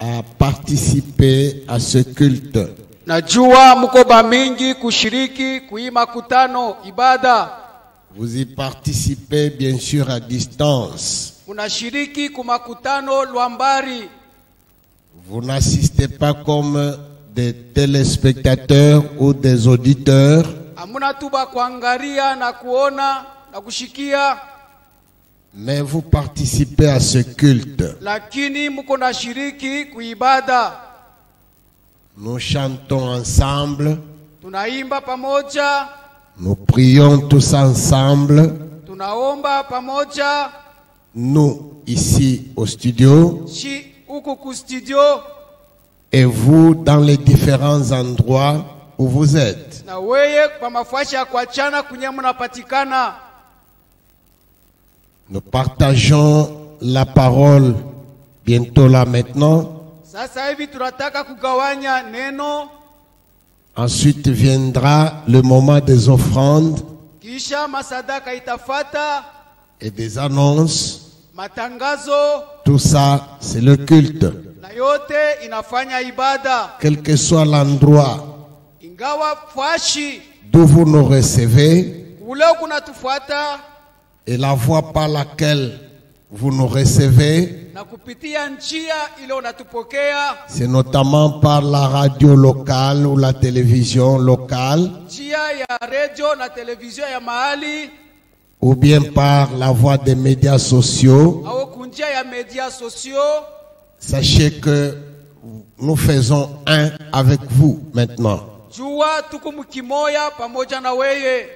à participer à ce culte. Najua mko bamingi kushiriki kuima kutano ibada. Vous y participez bien sûr à distance. Munashiriki kumakutano lwambari. Vous n'assistez pas comme des téléspectateurs ou des auditeurs. Amuna tuba kuangalia na kuona na kushikia. Mais vous participez à ce culte. Lakini mko nashiriki kuibada. Nous chantons ensemble. Tunaimba pamoja. Nous prions tous ensemble. Tunaomba pamoja. Nous ici au studio. Shi uku ku studio. Et vous dans les différents endroits où vous êtes. Na weye kwa mafasha ya kuachana kunye munapatikana. Nous partageons la parole bientôt là maintenant. Sasa hivi tunataka kugawanya neno. Ensuite viendra le moment des offrandes Kisha masadaka itafata. et des annonces. Matangazo. Tout ça, c'est le culte. Na yote inafanya ibada. Quel que soit l'endroit Ingawa fashi. d'où vous nous recevez Kule kuna tufuata. et la voie par laquelle vous nous recevez, Na kupitia njia ile unatupokea. c'est notamment par la radio locale ou la télévision locale, Njia ya radio na televizio ya mahali. ou bien par la voie des médias sociaux. Au kunjia ya media sociaux. Sachez que nous faisons un avec vous maintenant. Jua tuko mkimoya pamoja na weye.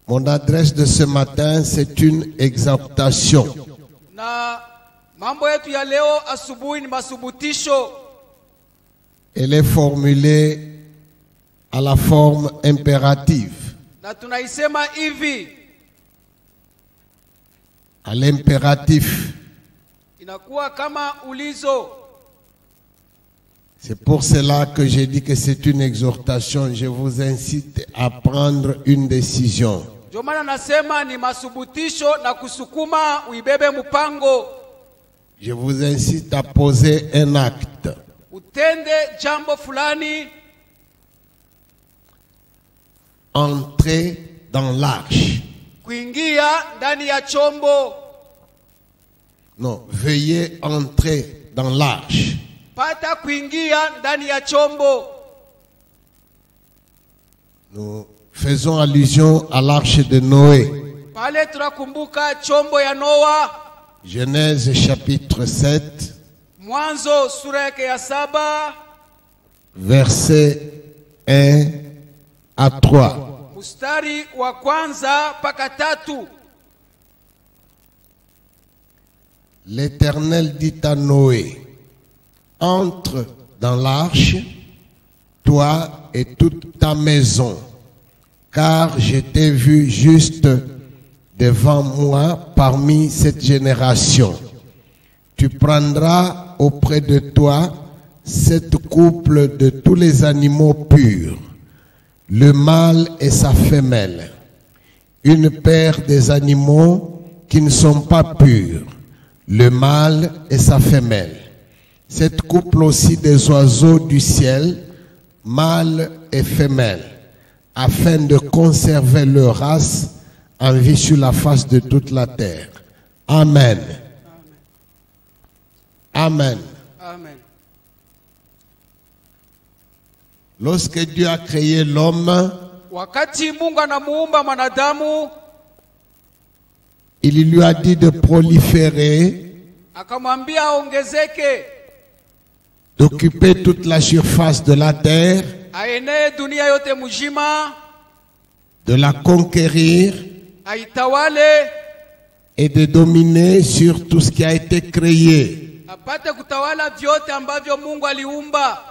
Mon adresse de ce matin, c'est une exhortation. Na mambo yetu ya leo asubuhi ni masubutisho. Elle est formulée à la forme impérative. Na tunaisema hivi. À l'impératif. Inakuwa kama ulizo. C'est pour cela que j'ai dit que c'est une exhortation. Je vous incite à prendre une décision. Ndio maana nasema ni masubutisho na kusukuma uibebe mpango. Je vous incite à poser un acte. Utende jambo fulani. Entrez dans l'arche. Kuingia ndani ya chombo. Non, veuillez entrer dans l'arche. Pata kuingia ndani ya chombo. Nous faisons allusion à l'arche de Noé. Pale tunakumbuka chombo ya Noa. Genèse chapitre 7. Mwanzo sura yake ya 7. Versets 1 à 3. Mstari wa kwanza mpaka 3. L'Éternel dit à Noé, entre dans l'arche, toi et toute ta maison, car je t'ai vu juste devant moi parmi cette génération. Tu prendras auprès de toi 7 couples de tous les animaux purs, le mâle et sa femelle, une paire des animaux qui ne sont pas purs, le mâle et sa femelle. 7 couples aussi des oiseaux du ciel, mâles et femelles, afin de conserver leur race en vie sur la face de toute la terre. Amen. Amen. Amen. Lorsque Dieu a créé l'homme, Wakati Mungu anamuumba mwanadamu, il lui a dit de proliférer, akamwambia aongezeke, d'occuper toute la surface de la terre, aenee dunia yote mzima, de la conquérir aitawale, et de dominer sur tout ce qui a été créé. apate kutawala vyote ambavyo Mungu aliumba.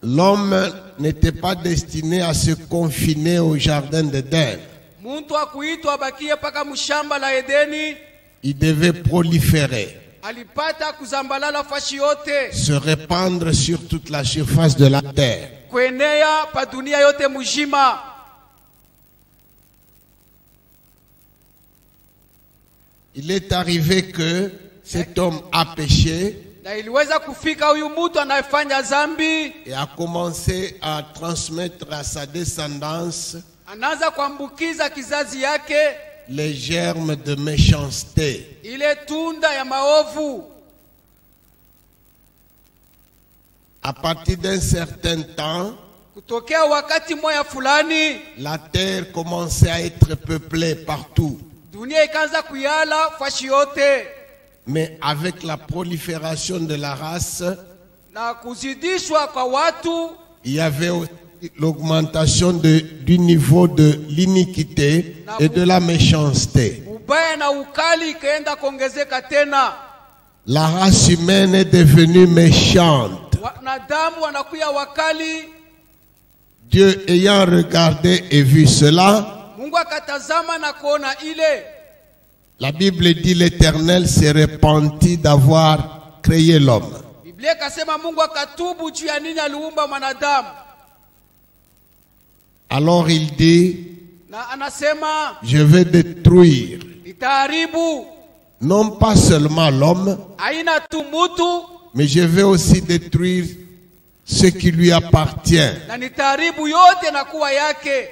L'homme n'était pas destiné à se confiner au jardin d'Éden. Muntu akuitwa abakie paka mshamba la Edeni. Il devait proliférer, Alipata kuzambalala fashi yote, se répandre sur toute la surface de la terre. kuenea pa dunia yote mzima. Il est arrivé que cet homme a péché na iliweza kufika huyu mtu anayefanya dhambi et a commencé à transmettre à sa descendance anaanza kuambukiza kizazi yake les germes de méchanceté. ile tunda ya maovu. À partir d'un certain temps, Kutokea wakati moya fulani la terre commençait à être peuplée partout. dunia ikaanza kuyala fashi yote, Mais avec la prolifération de la race, na kuzidishwa kwa watu il y avait aussi l'augmentation du niveau de l'iniquité et de la méchanceté. ubaya na ukali ikaenda kuongezeka tena. La race humaine est devenue méchante. Wanadamu wanakuya wakali. Dieu ayant regardé et vu cela, Mungu akatazama na kuona ile. la Bible dit l'Éternel s'est repenti d'avoir créé l'homme. Biblia ikasema Mungu akatubu juu ya nini aliumba mwanadamu. Alors il dit, Na anasema je vais détruire nitaharibu non pas seulement l'homme, aina tu mutu, mais je vais aussi détruire ce qui lui appartient. na nitaharibu yote na kuwa yake.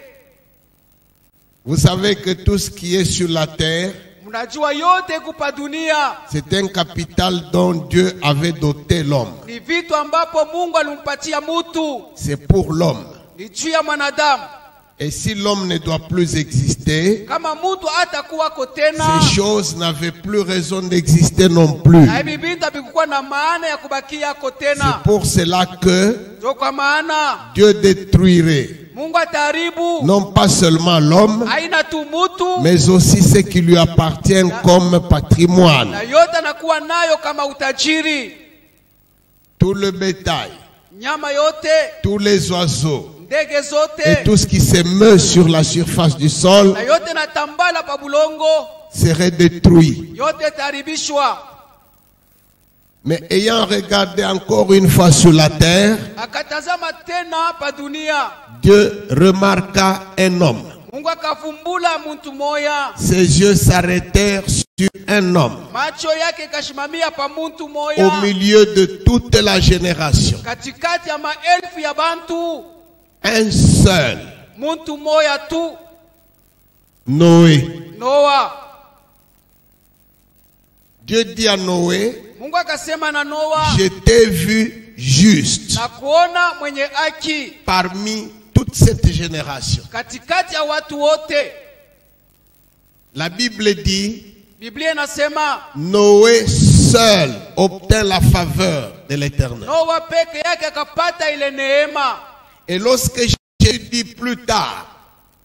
Vous savez que tout ce qui est sur la terre, Mnajua yote kupa dunia c'est un capital dont Dieu avait doté l'homme. ni vitu ambapo Mungu alimpatia mutu, C'est pour l'homme. ni juu ya mwanadamu. Et si l'homme ne doit plus exister, Kama mutu hatakuwako tena, ces choses n'avaient plus raison d'exister non plus. na hivi vitu havikuwa na maana ya kubakia yako C'est tena. pour cela que Ndio kwa maana Dieu détruirait Mungu ataharibu non pas seulement l'homme, aina tu mutu, mais aussi ce qui lui appartient comme patrimoine. na yote anakuwa nayo kama utajiri, Tout le bétail, nyama yote, tous les oiseaux ndege et zote, tout ce qui se meut sur la surface du sol na yote na tambala pa bulongo, serait détruit. yote itaribishwa. Mais ayant regardé encore une fois sur la terre, Akatazama tena pa dunia, Dieu remarqua un homme. Mungu akavumbula mtu moya, Ses yeux s'arrêtèrent sur un homme macho yake ikashimamia pa mtu au moya, milieu de toute la génération. katikati ya maelfu ya bantu, Un seul, mtu moya tu, Noé. Noa. Dieu dit à Noé, Mungu akasema na Noa, je t'ai vu juste na kuona mwenye haki parmi toute cette génération. katikati ya watu wote. La Bible dit, Biblia inasema Noé seul obtint la faveur de l'Éternel. Noa peke yake akapata ile neema. Et lorsque Jésus dit plus tard,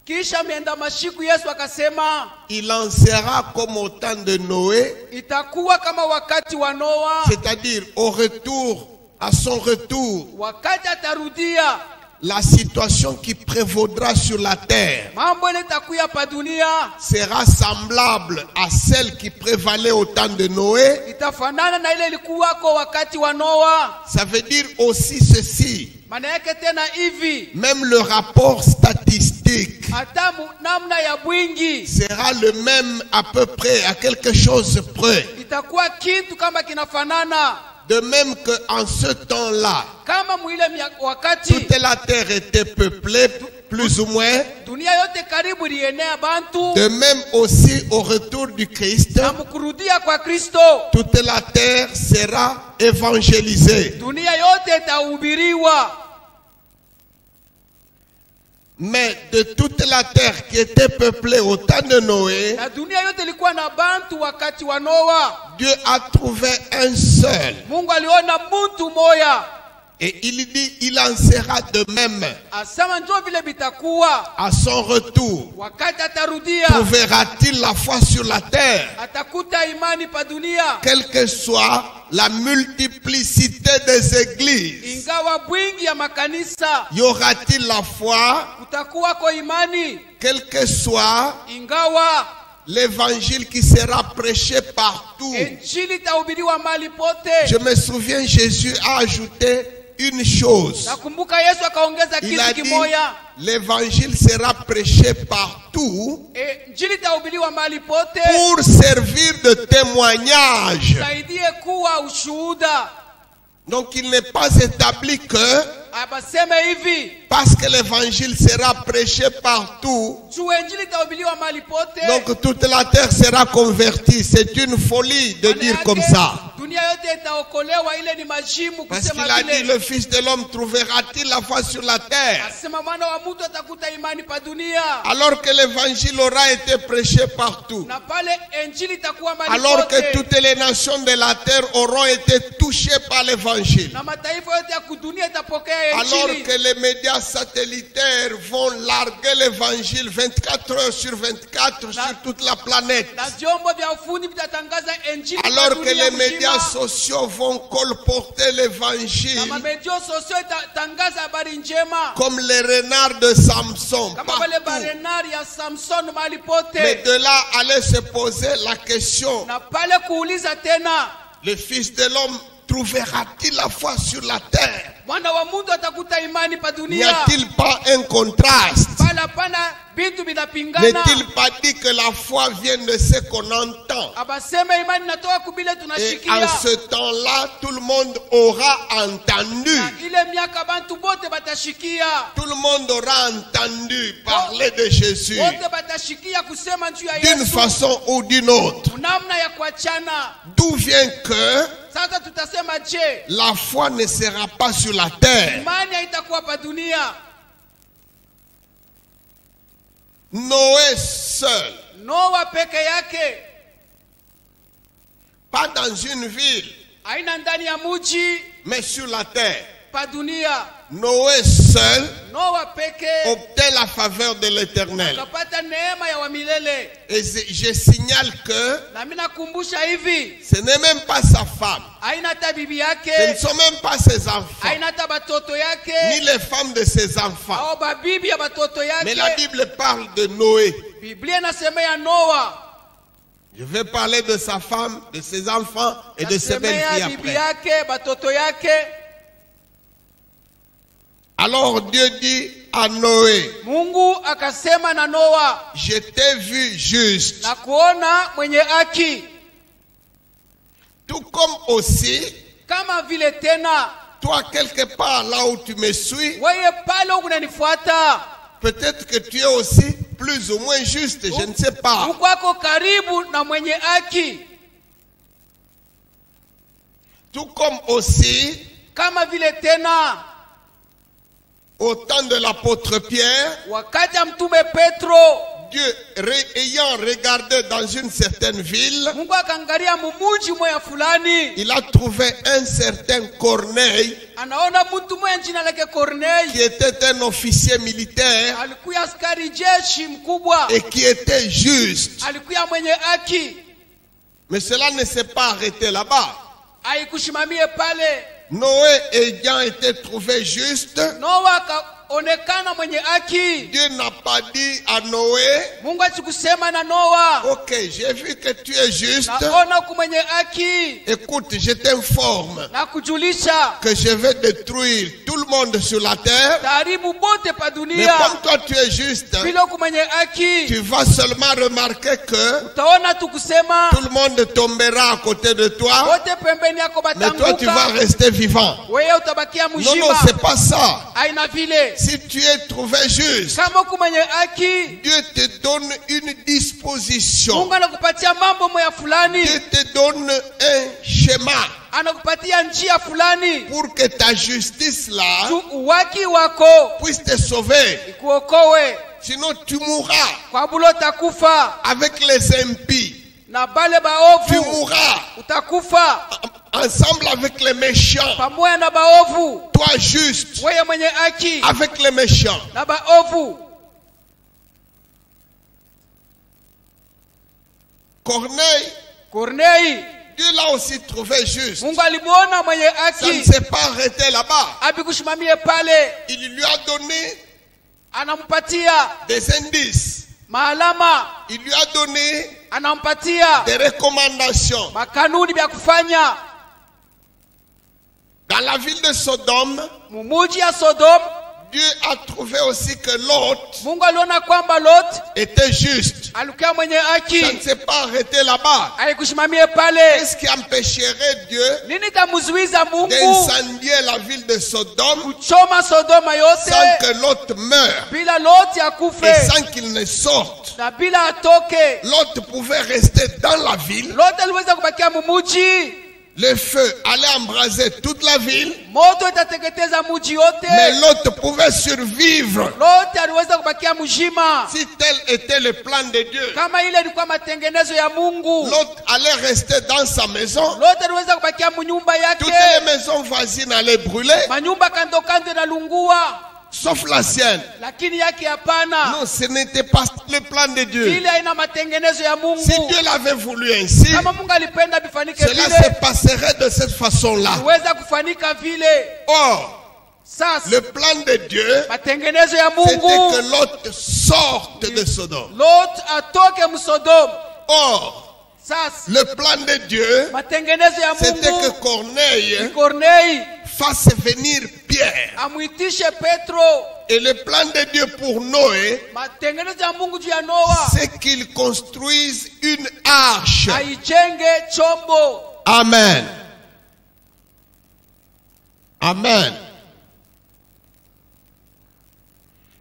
Kisha mienda mashiku Yesu akasema il en sera comme au temps de Noé, itakuwa kama wakati wa Noa, c'est-à-dire au retour, à son retour, wakati atarudia la situation qui prévaudra sur la terre mambo ile itakuya pa dunia sera semblable à celle qui prévalait au temps de Noé. itafanana na ile ilikuwako wakati wa Noa. Ça veut dire aussi ceci, Maana yake tena hivi, même le rapport statistique hata namna ya bwingi sera le même à peu près, à quelque chose près. itakuwa kitu kama kinafanana. De même qu'en ce temps-là, Kama mwile wakati toute la terre était peuplée, plus ou moins. dunia yote karibu ilienea bantu, De même aussi au retour du Christ, na mkurudia kwa Kristo toute la terre sera évangélisée. dunia yote itahubiriwa. Mais de toute la terre qui était peuplée au temps de Noé, Na dunia yote ilikuwa na bantu wakati wa Noa. Dieu a trouvé un seul. Mungu aliona mtu moya, Et il dit, il en sera de même asema njoo vile bitakuwa à son retour. wakati atarudia, Trouvera-t-il la foi sur la terre? atakuta imani pa dunia, Quelle que soit la multiplicité des églises, ingawa bwingi ya makanisa y aura-t-il la foi? kutakuwa kwa imani, Quel que soit ingawa l'évangile qui sera prêché partout. injili itahubiriwa mali pote. Je me souviens, Jésus a ajouté une chose. Nakumbuka Yesu akaongeza Il a kitu dit, kimoja. l'évangile sera prêché partout Injili itahubiriwa mahali pote pour servir de témoignage. saidie kuwa ushuhuda. Donc il n'est pas établi que Abaseme hivi, parce que l'évangile sera prêché partout, juu injili itahubiriwa mahali pote, donc toute la terre sera convertie. C'est une folie de maana dire yake comme ça. dunia yote itaokolewa. Ile ni majimu Parce kusema qu'il a dit, vile. le Fils de l'homme trouvera-t-il la foi sur la terre? Asema mwana wa mtu atakuta imani pa dunia. Alors que l'évangile aura été prêché partout. Na pale injili itakuwa mahali Alors que pote. toutes les nations de la terre auront été touchées par l'évangile. Na mataifa yote ya kudunia itapokea Alors injili. que les médias satellitaires vont larguer l'évangile 24 heures sur 24 sur toute la planète. Na vyombo vya ufundi vitatangaza injili kwa Alors que dunia les médias mzima. sociaux vont colporter l'évangile Na mamedio sosio itatangaza habari njema. comme les renards de Samson. Kama wale Partout. barenari ya Samson mahali pote. Mais de là, allait se poser la question, Na pale kuuliza tena, le Fils de l'homme trouvera-t-il la foi sur la terre? mwana wa mtu atakuta imani pa N'y dunia. a-t-il pas un contraste? Pale hapana vitu vinapingana. N'est-il pas dit que la foi vient de ce qu'on entend? Abaseme imani natoka kubile Et en tunashikia. ce temps-là, tout le monde aura entendu. Na ile miaka bantu bote batashikia. Tout le monde aura entendu parler de Jésus Bote batashikia kusema juu ya d'une Yesu. façon ou d'une autre. Namna ya kuachana. D'où vient que Sasa tutasema je, la foi ne sera pas sur la terre. imani haitakuwa pa dunia? Noé seul, Noa peke yake, pas dans une ville, haina ndani ya muji, mais sur la terre. pa dunia. Noé seul Noa peke obtint la faveur de l'Éternel. kapata neema ya wamilele. Et je signale que Na mimi nakumbusha hivi, ce n'est même pas sa femme, haina hata bibi ce ne yake, sont même pas ses enfants, haina hata batoto ni yake, les femmes de ses enfants. au babibi ya batoto Mais la yake. Bible parle de Noé. Biblia inasema ya Noa. Je vais parler de sa femme, de ses enfants et de ses Nasemea belles-filles bibi après. yake, batoto yake. Alors Dieu dit à Noé, Mungu akasema na Noa, je t'ai vu juste, na kuona mwenye haki, tout comme aussi, kama vile tena toi quelque part là où tu me suis, wewe pale unanifuata, peut-être que tu es aussi plus ou moins juste, je ne sais pas. uko ako karibu na mwenye haki, Tout comme aussi, kama vile tena au temps de l'apôtre Pierre, wakati ya mtume Petro, Dieu ayant regardé dans une certaine ville, Mungu akaangalia mumuji moya fulani, il a trouvé un certain Corneille anaona mtu moya jina lake qui Corneille, était un officier militaire alikuwa askari jeshi mkubwa, et qui était juste. alikuwa mwenye haki. Mais cela ne s'est pas arrêté là-bas. Haikushimamie pale. Noé ayant été trouvé juste, Noa akaonekana mwenye haki. Dieu n'a pas dit à Noé, Mungu asikusema na Noa, ok, j'ai vu que tu es juste, naona uko mwenye haki, écoute, je t'informe na kujulisha que je vais détruire tout le monde sur la terre, taharibu bote pa mais dunia. comme toi tu es juste, Vile uko mwenye haki, tu vas seulement remarquer que utaona tu kusema tout le monde tombera à côté de toi, wote pembeni yako mais toi tu vas batanguka, rester vivant. wewe utabakia Non, non, mzima. c'est pas ça. Aina vile Si tu es trouvé juste, kama uko mwenye haki, Dieu te donne une disposition. Mungu anakupatia mambo moya fulani, Dieu te donne un schéma anakupatia njia fulani, pour que ta justice là tu uwaki wako puisse te sauver. ikuokowe, Sinon tu mourras kwa bulo utakufa avec les impies. na bale Tu baovu, mourras utakufa ensemble avec les méchants. pamoja na baovu. Toi juste Wewe mwenye haki avec les méchants. na baovu. Corneille, Kornei, Dieu l'a aussi trouvé juste. Mungu alimuona mwenye Ça ne haki, s'est pas arrêté là-bas. abikushimamie pale, Il lui a donné anampatia des indices. maalama, Il lui a donné anampatia des recommandations. makanuni vya kufanya. Dans la ville de Sodome, mumuji ya Sodom, Dieu a trouvé aussi que Lot Mungu aliona kwamba Lot était juste. alikuwa mwenye Ça haki, ne s'est pas arrêté là-bas. haikushimamie pale. Qu'est-ce qui empêcherait Dieu Nini tamuzuiza Mungu d'incendier la ville de Sodome kuchoma Sodoma sans yote que Lot meure bila Lot et akufe sans qu'il ne sorte? na bila atoke? Lot pouvait rester dans la ville. Lot aliweza kubakia mumuji, Le feu allait embraser toute la ville, moto itateketeza muji yote, mais Lot pouvait survivre. Lot aliweza kubakia mjima. Si tel était le plan de Dieu, Kama ile ilikuwa matengenezo ya Mungu, Lot allait rester dans sa maison. Lot aliweza kubakia mnyumba Toutes yake, les maisons voisines allaient brûler, manyumba kando kando inalungua, sauf la sienne. lakini yake hapana. Non, ce n'était pas le plan de Dieu. Ile haina matengenezo ya Mungu. Si Dieu l'avait voulu ainsi, Kama Mungu alipenda bifanike cela vile, se passerait de cette façon-là. iweza kufanika vile. Or, Sasa le plan de Dieu, matengenezo ya c'était Mungu, que Lot sorte de Sodome. Lot atoke msodoma. Or, Sasa le plan de Dieu, matengenezo ya c'était que Mungu, Corneille Kornei fasse venir Pierre. amwitishe Petro. Et le plan de Dieu pour Noé, Matengenezo ya Mungu juu ya Noa, c'est qu'il construise une arche. aijenge chombo. Amen. Amen.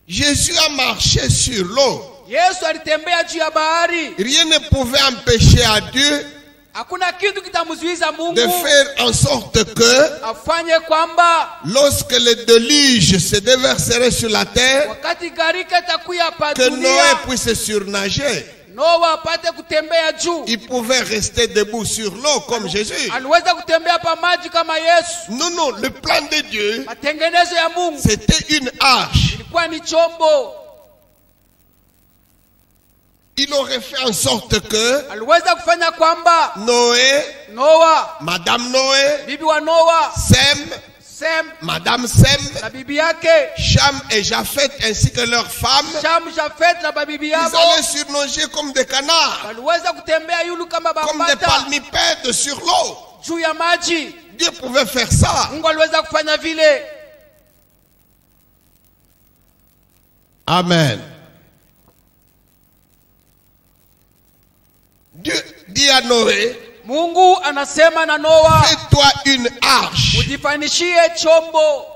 Jésus a marché sur l'eau. Yesu alitembea juu ya bahari. Rien ne pouvait empêcher à Dieu Hakuna kitu kitamzuiza Mungu de faire en sorte que afanye kwamba lorsque le déluge se déverserait sur la terre, wakati gharika itakuya hapa que Noé dunia, puisse surnager. Noa apate kutembea juu. Il pouvait rester debout sur l'eau comme Jésus. Aliweza kutembea pa maji kama Yesu. Non, non, le plan de Dieu, Matengenezo ya Mungu c'était une arche. ilikuwa ni chombo. Il aurait fait en sorte que Aliweza kufanya kwamba Noé, Noa, Madame Noé, bibi wa Noa, Sem, Sem Madame Sem, na bibi yake, Cham et Japheth ainsi que leurs femmes, Sham, Jafet na babibi ils yao allaient surnager comme des canards, waliweza kutembea yulu kama comme des bambata palmipèdes sur l'eau. juu ya maji. Dieu pouvait faire ça. Mungu aliweza kufanya vile. Amen. Dieu dit à Noé, Mungu anasema na Noa, fais-toi une arche. ujifanishie chombo,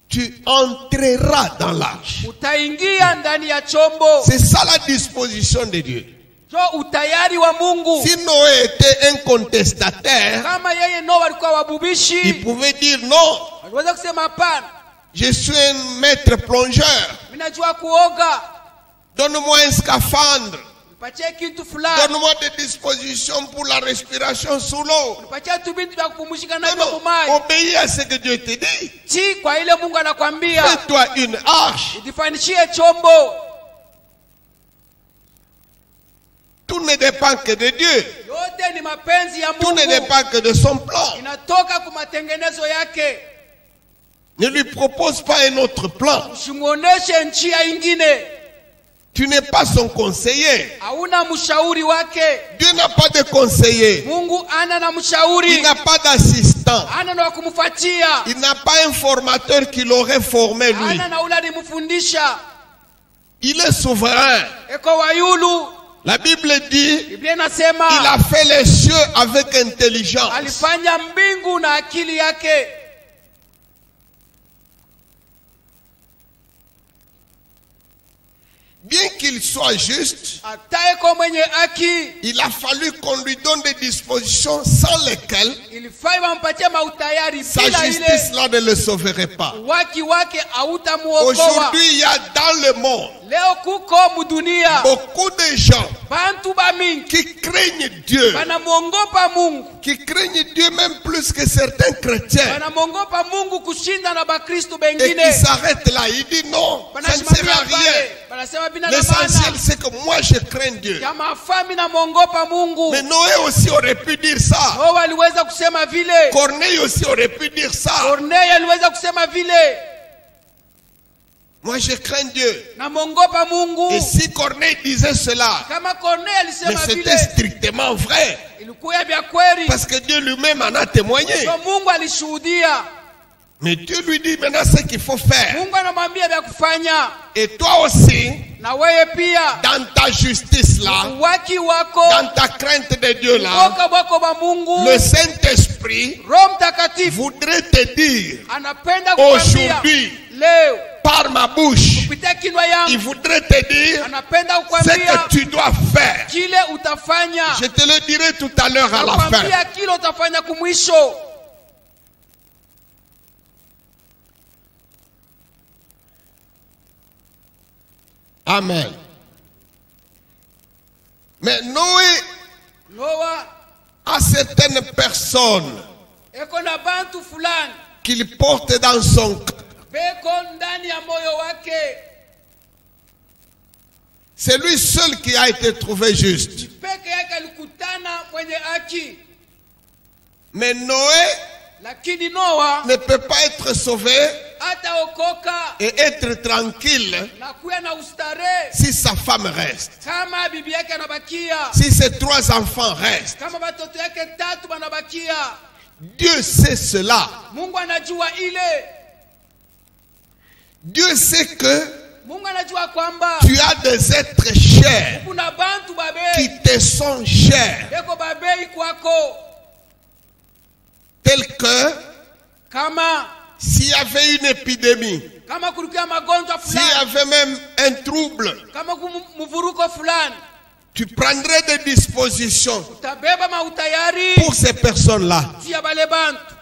Tu entreras dans l'arche. utaingia ndani ya chombo. C'est ça la disposition de Dieu. Jo utayari wa Mungu. Si Noé était un contestataire, Kama yeye Noa alikuwa il wabubishi, pouvait dire non, aliweza kusema hapana, je suis un maître plongeur. mimi najua kuoga, Donne-moi un scaphandre. nipatie kitu fulani, Donne-moi des dispositions pour la respiration sous l'eau. nipatie tu bintu vya kupumzika Non, navyo non, kumai. obéis à ce que Dieu te dit. Ti kwa ile Mungu anakwambia, Fais-toi une arche. ujifanishie chombo. Tout ne dépend que de Dieu. Yote ni mapenzi ya Tout ne Mungu, dépend que de son plan. inatoka kwa matengenezo yake. Ne lui propose pas un autre plan. Usimuoneshe njia ingine, Tu n'es pas son conseiller. hauna mshauri wake. Dieu n'a pas de conseiller. Mungu ana na Il mshauri, n'a pas d'assistant. ana na kumfuatia, Il n'a pas un formateur qui l'aurait formé lui. ana na ule alimfundisha. Il est souverain. Eko wayulu, La Bible dit, Biblia inasema il a fait les cieux avec intelligence. alifanya mbingu na akili yake. Bien qu'il soit juste, Ataeko mwenye haki, il a fallu qu'on lui donne des dispositions sans lesquelles ilifai wampatie mautayari, sa bila justice ile là ne le sauverait pas. waki wake hautamuokoa. Aujourd'hui, il y a dans le monde Leo kuko mudunia beaucoup de gens bantu bamingi qui craignent Dieu, banamwongopa Mungu, qui craignent Dieu même plus que certains chrétiens. banamwongopa Mungu kushinda na Bakristo Et bengine. qui s'arrête là, il dit non, ça ne sert à Banasimamia rien. pale, banasema bina na L'essentiel maana c'est que moi je crains Dieu. ya mafami na mwongopa Mungu. Mais Noé aussi aurait pu dire ça. Noa aliweza kusema vile, Corneille aussi aurait pu dire ça. Kornei aliweza kusema vile, Moi je crains Dieu. na mwongopa Mungu. Et si Corneille disait cela, Kama Kornei mais alisema c'était vile, strictement vrai. Vilikuwa vya kweli. Parce que Dieu lui-même en a témoigné. So Mungu alishuhudia. Mais Dieu lui dit maintenant ce qu'il faut faire. Mungu anamwambia vya kufanya. Et toi aussi, Na wewe pia, dans ta justice là, waki wako, dans ta crainte de Dieu là, woka wako ba Mungu, le Saint-Esprit Roho Mtakatifu voudrait te dire anapenda kukwambia aujourd'hui, leo par ma bouche, kupitia kinywa il yangu, voudrait te dire anapenda ce kukwambia que tu dois faire. kile utafanya. Je te le dirai tout à l'heure à la fin. Nakwambia kile utafanya kumwisho. Amen. Mais Noé Noa a certaines personnes eko na bantu fulani qu'il porte dans son cœur. beko ndani ya moyo wake. C'est lui seul qui a été trouvé juste. Peke yake alikutana mwenye haki. Mais Noé Lakini Noa ne peut pas être sauvé hataokoka et être tranquille na kuya na ustare si sa femme reste, kama bibi yake anabakia, si ses 3 enfants restent. kama watoto yake 3 banabakia. Dieu sait cela. Mungu anajua ile. Dieu sait que Mungu anajua kwamba tu as des êtres chers kuna bantu qui babe te sont chers, beko babei kwako. tel que Kama s'il y avait une épidémie, kama kulikuwa magonjwa s'il y fulani, avait même un trouble, kama mvuruko fulani, tu prendrais des dispositions utabeba mautayari pour ces personnes-là. tia bale bantu.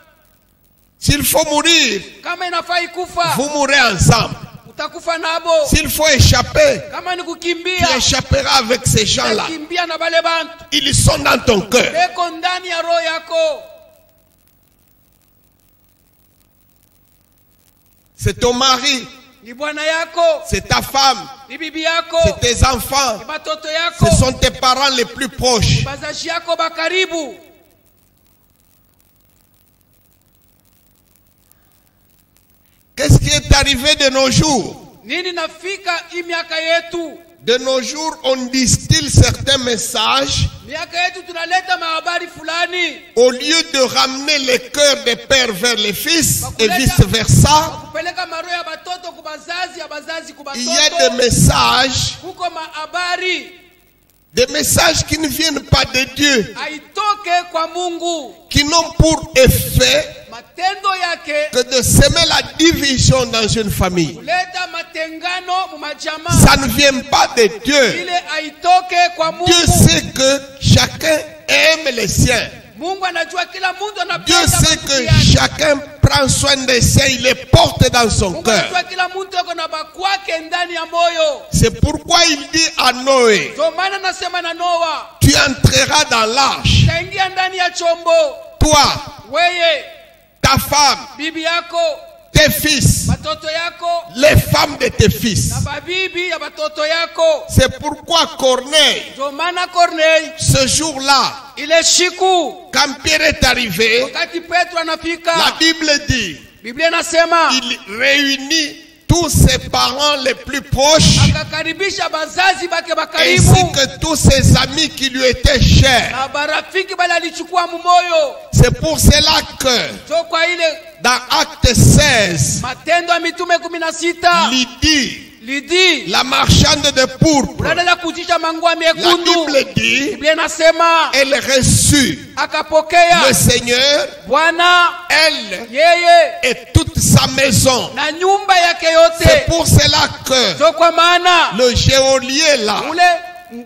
S'il faut mourir, Kama inafai kufa, vous mourrez ensemble. utakufa nabo. S'il faut échapper, Kama ni tu kukimbia, échapperas avec ces gens-là. utakimbia na bale bantu. Ils sont dans ton cœur. Beko ndani ya roho yako. C'est ton mari, Ni bwana yako, c'est ta femme, ni bibi yako, c'est tes enfants, ni batoto yako, ce sont tes parents les plus proches. bazazi yako bakaribu. Qu'est-ce qui est arrivé de nos jours? Nini nafika hii miaka yetu? De nos jours, on distille certains messages Miaka yetu tunaleta mahabari fulani. au lieu de ramener les cœurs des pères vers les fils et vice-versa. Kupeleka maroho ya batoto kubazazi, ya bazazi Il y a kubatoto. des messages, Kuko mahabari qui ne viennent pas de Dieu, haitoke kwa Mungu. qui n'ont pour effet Matendo yake que de semer la division dans une famille. kuleta matengano mu majama. Ça ne vient pas de Dieu. Ile haitoke kwa Mungu. Dieu sait que chacun aime les siens. Mungu anajua kila mtu Dieu anapenda sait batuku que yake. chacun prend soin des siens, il les porte dans son Mungu cœur. anajua kila mtu yuko na bakwake ndani ya moyo. C'est pourquoi il dit à Noé, Ndio maana nasema na Noa, tu entreras dans l'arche, taingia ndani ya chombo, toi, weye, ta femme, bibi yako, tes fils, batoto yako les femmes de tes fils. na babibi ya batoto yako. C'est pourquoi Corneille, Ndio maana Corneille ce jour-là, ile siku quand Pierre est arrivé, wakati Petro la anafika, Bible dit, Biblia inasema il réunit tous ses parents les plus proches, akakaribisha bazazi bake ainsi bakaribu que tous ses amis qui lui étaient chers. na barafiki bali alichukua mumoyo. C'est pour cela que So kwa ile dans Acte 16, Matendo ya Mitume 16 Lidi la marchande de pourpre, unaenda kujisha manguo la mekundu. Bible dit, Biblia inasema elle reçut akapokea le Seigneur, Bwana elle yeye et toute sa maison. na nyumba yake C'est yote. pour cela que So kwa maana le geôlier là, ule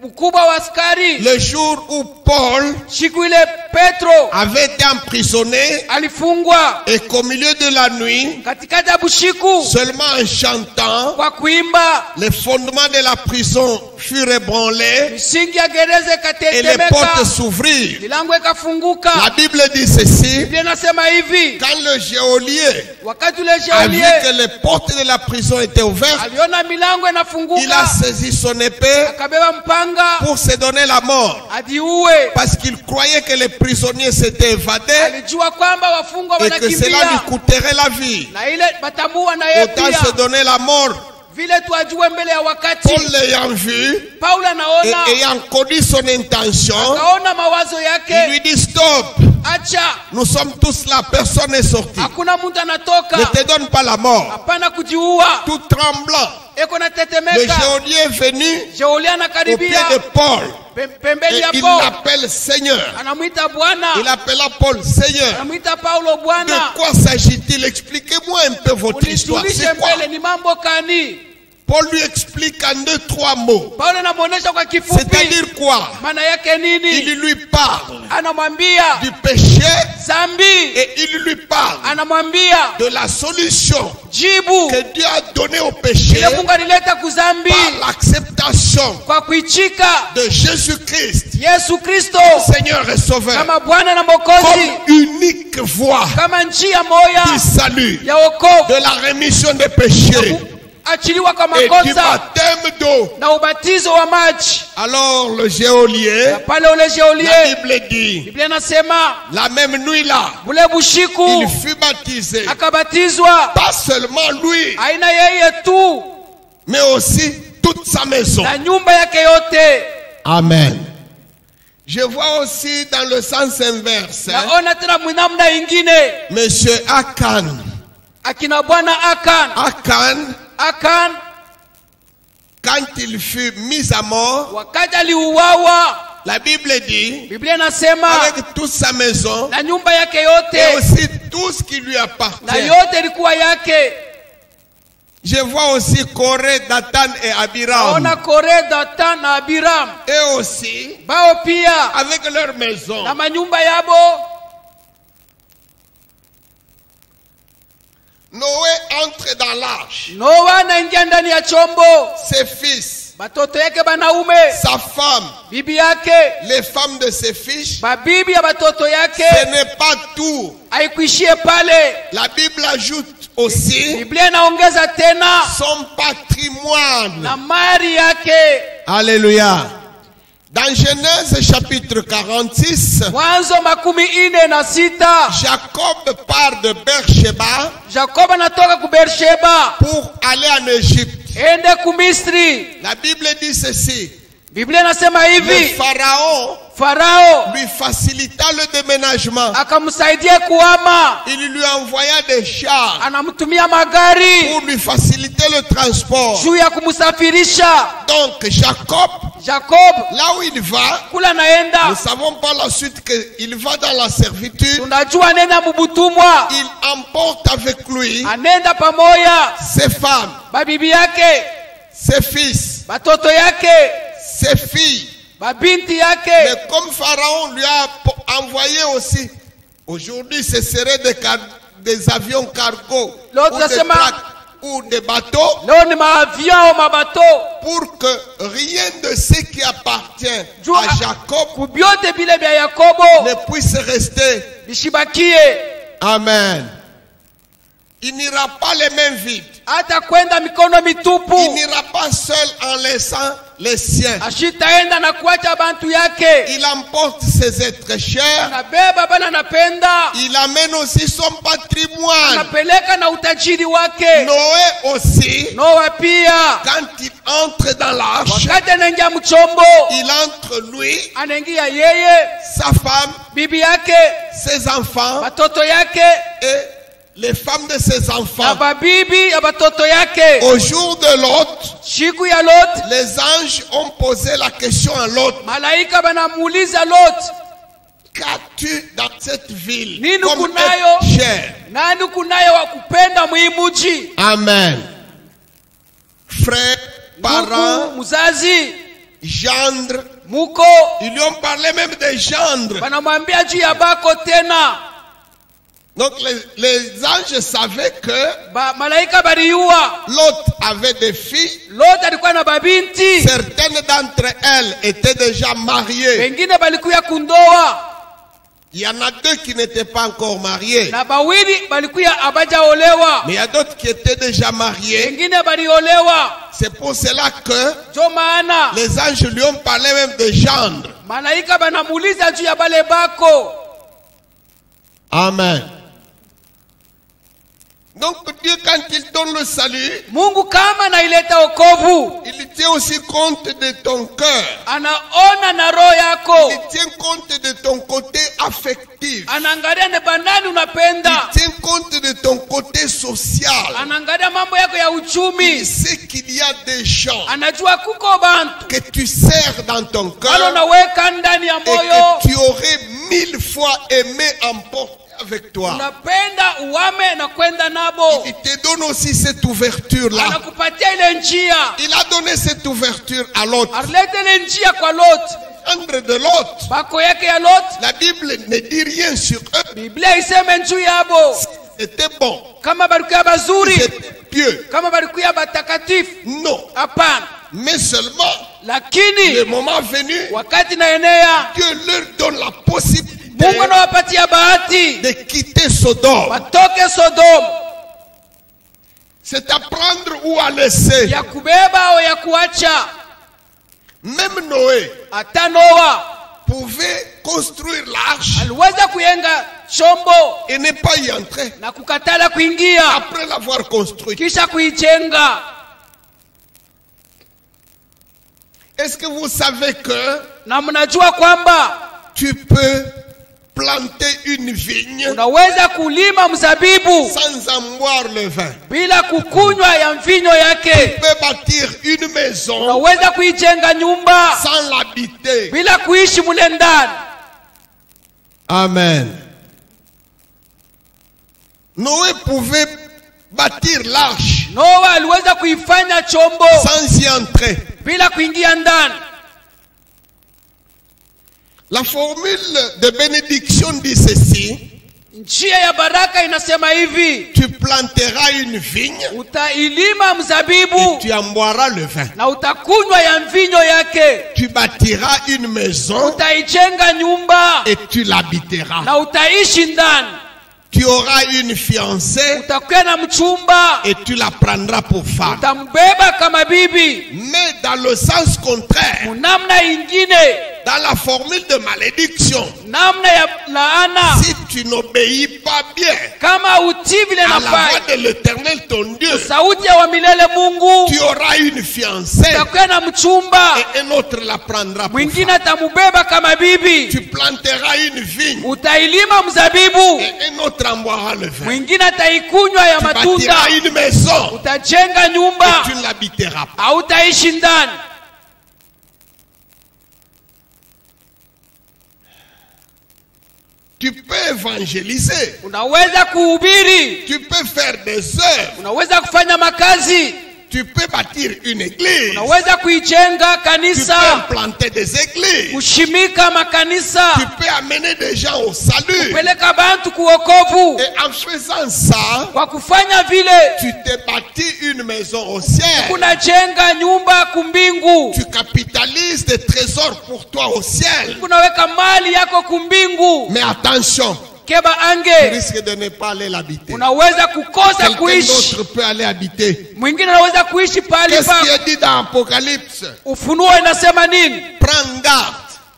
mkubwa wa askari le jour où Paul siku ile Petro avait été emprisonné alifungwa et qu'au milieu de la nuit, katikati ya bushiku seulement en chantant, kwa kuimba, les fondements de la prison furent ébranlés misingi ya gereza et les portes ikatetemeka, s'ouvrirent. milango ikafunguka. La Bible dit ceci, Biblia inasema hivi, quand le geôlier wakati ule a vu geolie que les portes de la prison étaient ouvertes, aliona milango il a inafunguka, saisi son épée akabeba mpanga pour se donner la mort. adiue. Parce qu'il croyait que les prisonniers s'étaient évadés Alijua kwamba wafungwa et que cela lui wanakimbia coûterait la vie. na ile batamua na yeye Autant se pia, donner la mort vile tuajue mbele ya wakati. Paul l'ayant vu Paulo et anaona, ayant connu son intention, akaona mawazo il yake. lui dit stop, Acha, nous sommes tous là, personne n'est sorti. hakuna mtu anatoka. Ne te donne pas la mort. Hapana kujiua. Tout tremblant, Eko le natetemeka. geôlier est venu Jeolia au pied anakaribia de Paul pembeni et ya il Paulo. l'appelle Seigneur. Anamwita Bwana. Il appela Paul Seigneur. Anamwita Paulo De Bwana. quoi s'agit-il? Expliquez-moi un peu votre histoire. Unijulishe C'est quoi? mbele ni mambo kani? Paul lui explique en 2-3 mots. Paulo anamuonesha kwa kifupi. C'est-à-dire quoi? Maana yake nini? Il lui parle Anamwambia du péché zambi. et il lui parle Anamwambia de la solution jibu que Dieu a donnée au péché ile Mungu alileta kuzambi par l'acceptation kwa kuichika de Jésus-Christ, Yesu Kristo Seigneur et Sauveur, kama Bwana na Mwokozi, comme unique voie kama njia moja du salut, ya wokovu, de la rémission des péchés achiliwa kwa et du makosa baptême d'eau. na ubatizo wa maji. Alors le geôlier, Pale ule la jeolie, Bible dit, Biblia inasema la même nuit là, bule bushiku il fut baptisé. akabatizwa, Pas seulement lui, aina yeye tu mais aussi toute sa maison. na nyumba yake yote. Amen. Je vois aussi dans le sens inverse, Naona tena mwinamna ingine Monsieur Akan. akina bwana Akan Quand il fut mis à mort, wakati aliuawa, la Bible dit, Biblia inasema avec toute sa maison, na nyumba yake et yote aussi tout ce qui lui na appartient. yote ilikuwa yake. Je vois aussi Corée, Dathan et Abiram. Naona Kore, Datan na Abiram Et aussi, bao pia avec leur maison. na manyumba yabo. Noé entre dans l'arche. Noa anaingia ndani ya chombo, Ses fils, batoto yake banaume, sa femme, bibi yake, les femmes de ses fils. babibi ya batoto Ce yake. n'est pas tout. Haikuishie pale, La Bible ajoute aussi Biblia inaongeza tena son patrimoine. na mali yake. Alléluia. Dans Genèse chapitre 46, Mwanzo 46, Jacob part de Beersheba Jakobo anatoka ku Beersheba pour aller en Égypte. ende ku Misri. La Bible dit ceci. Biblia inasema Le hivi, Pharaon Farao lui facilita le déménagement. akamsaidia kuhama, Il lui envoya des chars anamtumia magari pour lui faciliter le transport. juu ya kumsafirisha. Donc Jacob, Jacob là où il va, kula nous ne naenda, savons pas la suite qu'il va dans la servitude. tunajua nenda mubutumwa, Il emporte avec lui anenda pamoja ses femmes, babibi yake, ses fils, batoto yake, ses filles. babinti Mais yake. comme Pharaon lui a envoyé aussi, aujourd'hui ce serait des avions cargo L'autre ou des semaine- tracts ou des bateaux, Leo ni maavion mabato pour que rien de ce qui appartient Jua- à Jacob kubyote bile bya Yakobo ne puisse rester. bishibakie, Amen. Il n'ira pas les mains vides. hata kwenda mikono mitupu. Il n'ira pas seul en laissant les siens. Ashitaenda na kuacha bantu yake, Il emporte ses êtres chers. anabeba bana, napenda Il amène aussi son patrimoine. anapeleka na utajiri wake. Noé aussi, Noa pia quand il entre dans l'arche, wakati anaingia mchombo, il entre lui, anaingia yeye, sa femme, bibi yake, ses enfants batoto yake et les femmes de ses na enfants. babibi ya batoto yake. Au jour de Lot, Siku ya Lot, les anges ont posé la question à Lot. malaika banamuuliza Lot, Qu'as-tu dans cette ville Nini comme kunayo? être cher? nani kunaye wa kupenda mwimuji? Amen. Frères, parents, Ndugu, mzazi, gendres, muko ils lui ont parlé même des gendres. banamwambia juu ya bako tena. Donc les anges savaient que Malaika baliyua Lot avait des filles. Lot alikuwa na babinti, Certaines d'entre elles étaient déjà mariées. wengine balikuya kundoa Il y en a 2 qui n'étaient pas encore mariées. na bawili balikuya abajaolewa, Mais il y a d'autres qui étaient déjà mariées. wengine baliolewa. C'est pour cela que Jo maana les anges lui ont parlé même de gendres. malaika banamuuliza juu ya bale bako. Amen. Donc Dieu, quand il donne le salut, Mungu kama naileta wokovu, il tient aussi compte de ton cœur. anaona na roho yako, Il tient compte de ton côté affectif. anaangalia ni banani unapenda, Il tient compte de ton côté social. anaangalia mambo yako ya Il uchumi, sait qu'il y a des gens anajua kuko bantu que tu sers dans ton wale cœur unaweka ndani ya et moyo, que tu aurais 1000 fois aimé emporter avec toi. unapenda uwame na kwenda nabo, Il te donne aussi cette ouverture-là. anakupatia ile njia, Il a donné cette ouverture à l'autre. alete ile njia kwa Lot, Andre de l'autre. bako yake ya Lot. La Bible ne dit rien sur eux. Biblia iseme njuu yabo C'était bon. kama balikuya bazuri, C'était pieux. kama balikuya batakatifu, Non. hapana. Mais seulement, le Lakini moment venu, wakati naenea, Dieu leur donne la possibilité Mungu anawapatia bahati de quitter Sodome. watoke Sodoma, C'est à prendre ou à laisser. ya kubeba au ya kuacha. Même Noé Hata Noa pouvait construire l'arche aliweza kuyenga chombo et ne pas y entrer na kukatala kuingia après l'avoir construit. kisha kuijenga. Est-ce que vous savez que Na mnajua kwamba tu peux planter une vigne unaweza kulima mzabibu sans en boire le vin? bila kukunywa ya mvinyo Tu yake, peux bâtir une maison unaweza kuijenga nyumba sans l'habiter. bila kuishi mule ndani. Amen. Noé pouvait bâtir l'arche Noa aliweza kuifanya chombo sans y entrer. bila kuingia ndani. La formule de bénédiction dit ceci: Njia ya baraka inasema hivi: tu planteras une vigne utailima et mzabibu tu en boiras le vin. na utakunywa ya mvinyo yake, Tu bâtiras une maison utaijenga nyumba et tu l'habiteras. na utaishi ndani. Tu auras une fiancée Utakuwa na mchumba, et tu la prendras pour femme. utambeba kama bibi. Mais dans le sens contraire, Namna ingine, dans la formule de malédiction, namna ya laana, si tu n'obéis pas bien kama utii vile à la voix nafai de l'Éternel ton Dieu, sauti ya wa milele Mungu, tu auras une fiancée utakuwa na mchumba, et un autre la prendra pour mwingine femme. atamubeba kama bibi. Tu planteras une vigne Utailima mzabibu, et un autre en boira le vin. mwingine ataikunywa ya Tu matunda. bâtiras une maison Utajenga et nyumba, tu ne l'habiteras pas. hautaishi ndani. Tu peux évangéliser, Unaweza kuhubiri, tu peux faire des œuvres, unaweza kufanya makazi, tu peux bâtir une église, unaweza kuijenga tu peux kanisa, implanter des églises, kushimika makanisa, tu peux amener des gens au salut. kupeleka bantu kuokovu. Et en faisant ça, Kwa kufanya vile, tu t'es bâti une maison au ciel. kunajenga nyumba kumbingu, Tu capitalises des trésors pour toi au ciel. kunaweka mali yako kumbingu. Mais attention, Keba tu ange, risques de ne pas aller l'habiter. unaweza kukosa Quelqu'un kuishi, d'autre peut aller habiter. mwingine anaweza kuishi pahali Qu'est-ce qui pa. est dit dans Apocalypse? Ufunuo inasema nini? Prends garde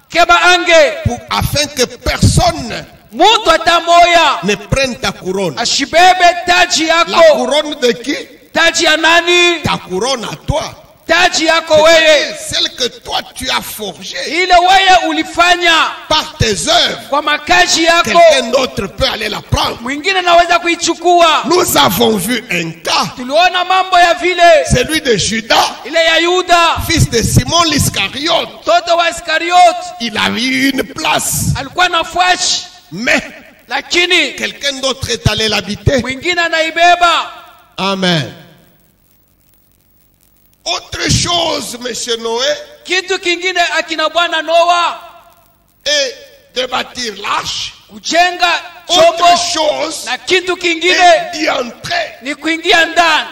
Keba ange, afin que personne mtu atamoya ne prenne ta couronne. ashibebe taji La yako. couronne de qui? Taji ya nani? Ta couronne à toi. Taji yako C'est wewe, celle que toi tu as forgée ile wewe ulifanya par tes œuvres. kwa makazi yako, Quelqu'un d'autre peut aller la prendre. mwingine anaweza kuichukua. Nous avons vu un cas, Tuliona mambo ya vile, celui de Judas, ile ya Yuda fils de Simon l'Iscariote. mtoto wa Iskariot, Il a eu une place, alikuwa na fuashi, mais lakini quelqu'un d'autre est allé l'habiter. mwingine anaibeba. Amen. Autre chose, monsieur Noé, Kitu kingine akina bwana Noa, est de bâtir l'arche. kujenga Autre chombo, chose na kitu kingine est d'y entrer. ni kuingia ndani.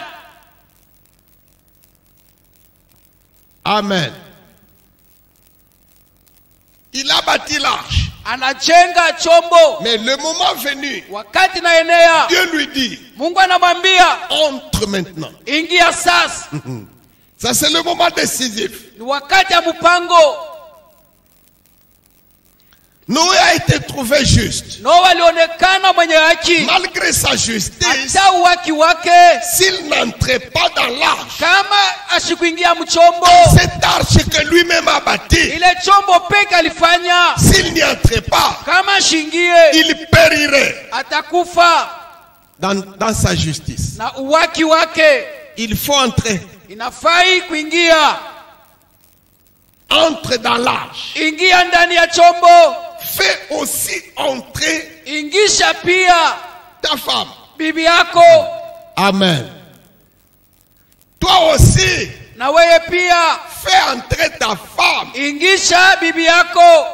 Amen. Il a bâti l'arche. Anajenga chombo, Mais le moment venu, wakati naenea, Dieu lui dit, Mungu anamwambia entre maintenant. ingia sasa. Ça, c'est le moment décisif. Ni wakati ya mpango. Noé a été trouvé juste. Noa alionekana mwenye haki Malgré sa justice, hata uwaki wake. s'il n'entrait pas dans l'arche, Kama ashikuingia mchombo, cette arche que lui-même a bâtie, ile chombo peke alifanya, s'il n'y entrait pas, kama ashingie il périrait atakufa. dans sa justice. Na uwaki wake Il faut entrer. inafai kuingia. Entre dans l'arche. Ingia ndani ya chombo, Fais aussi entrer ingisha pia ta femme. bibi yako. Amen. Toi aussi, Na wewe pia fais entrer ta femme. ingisha bibi yako.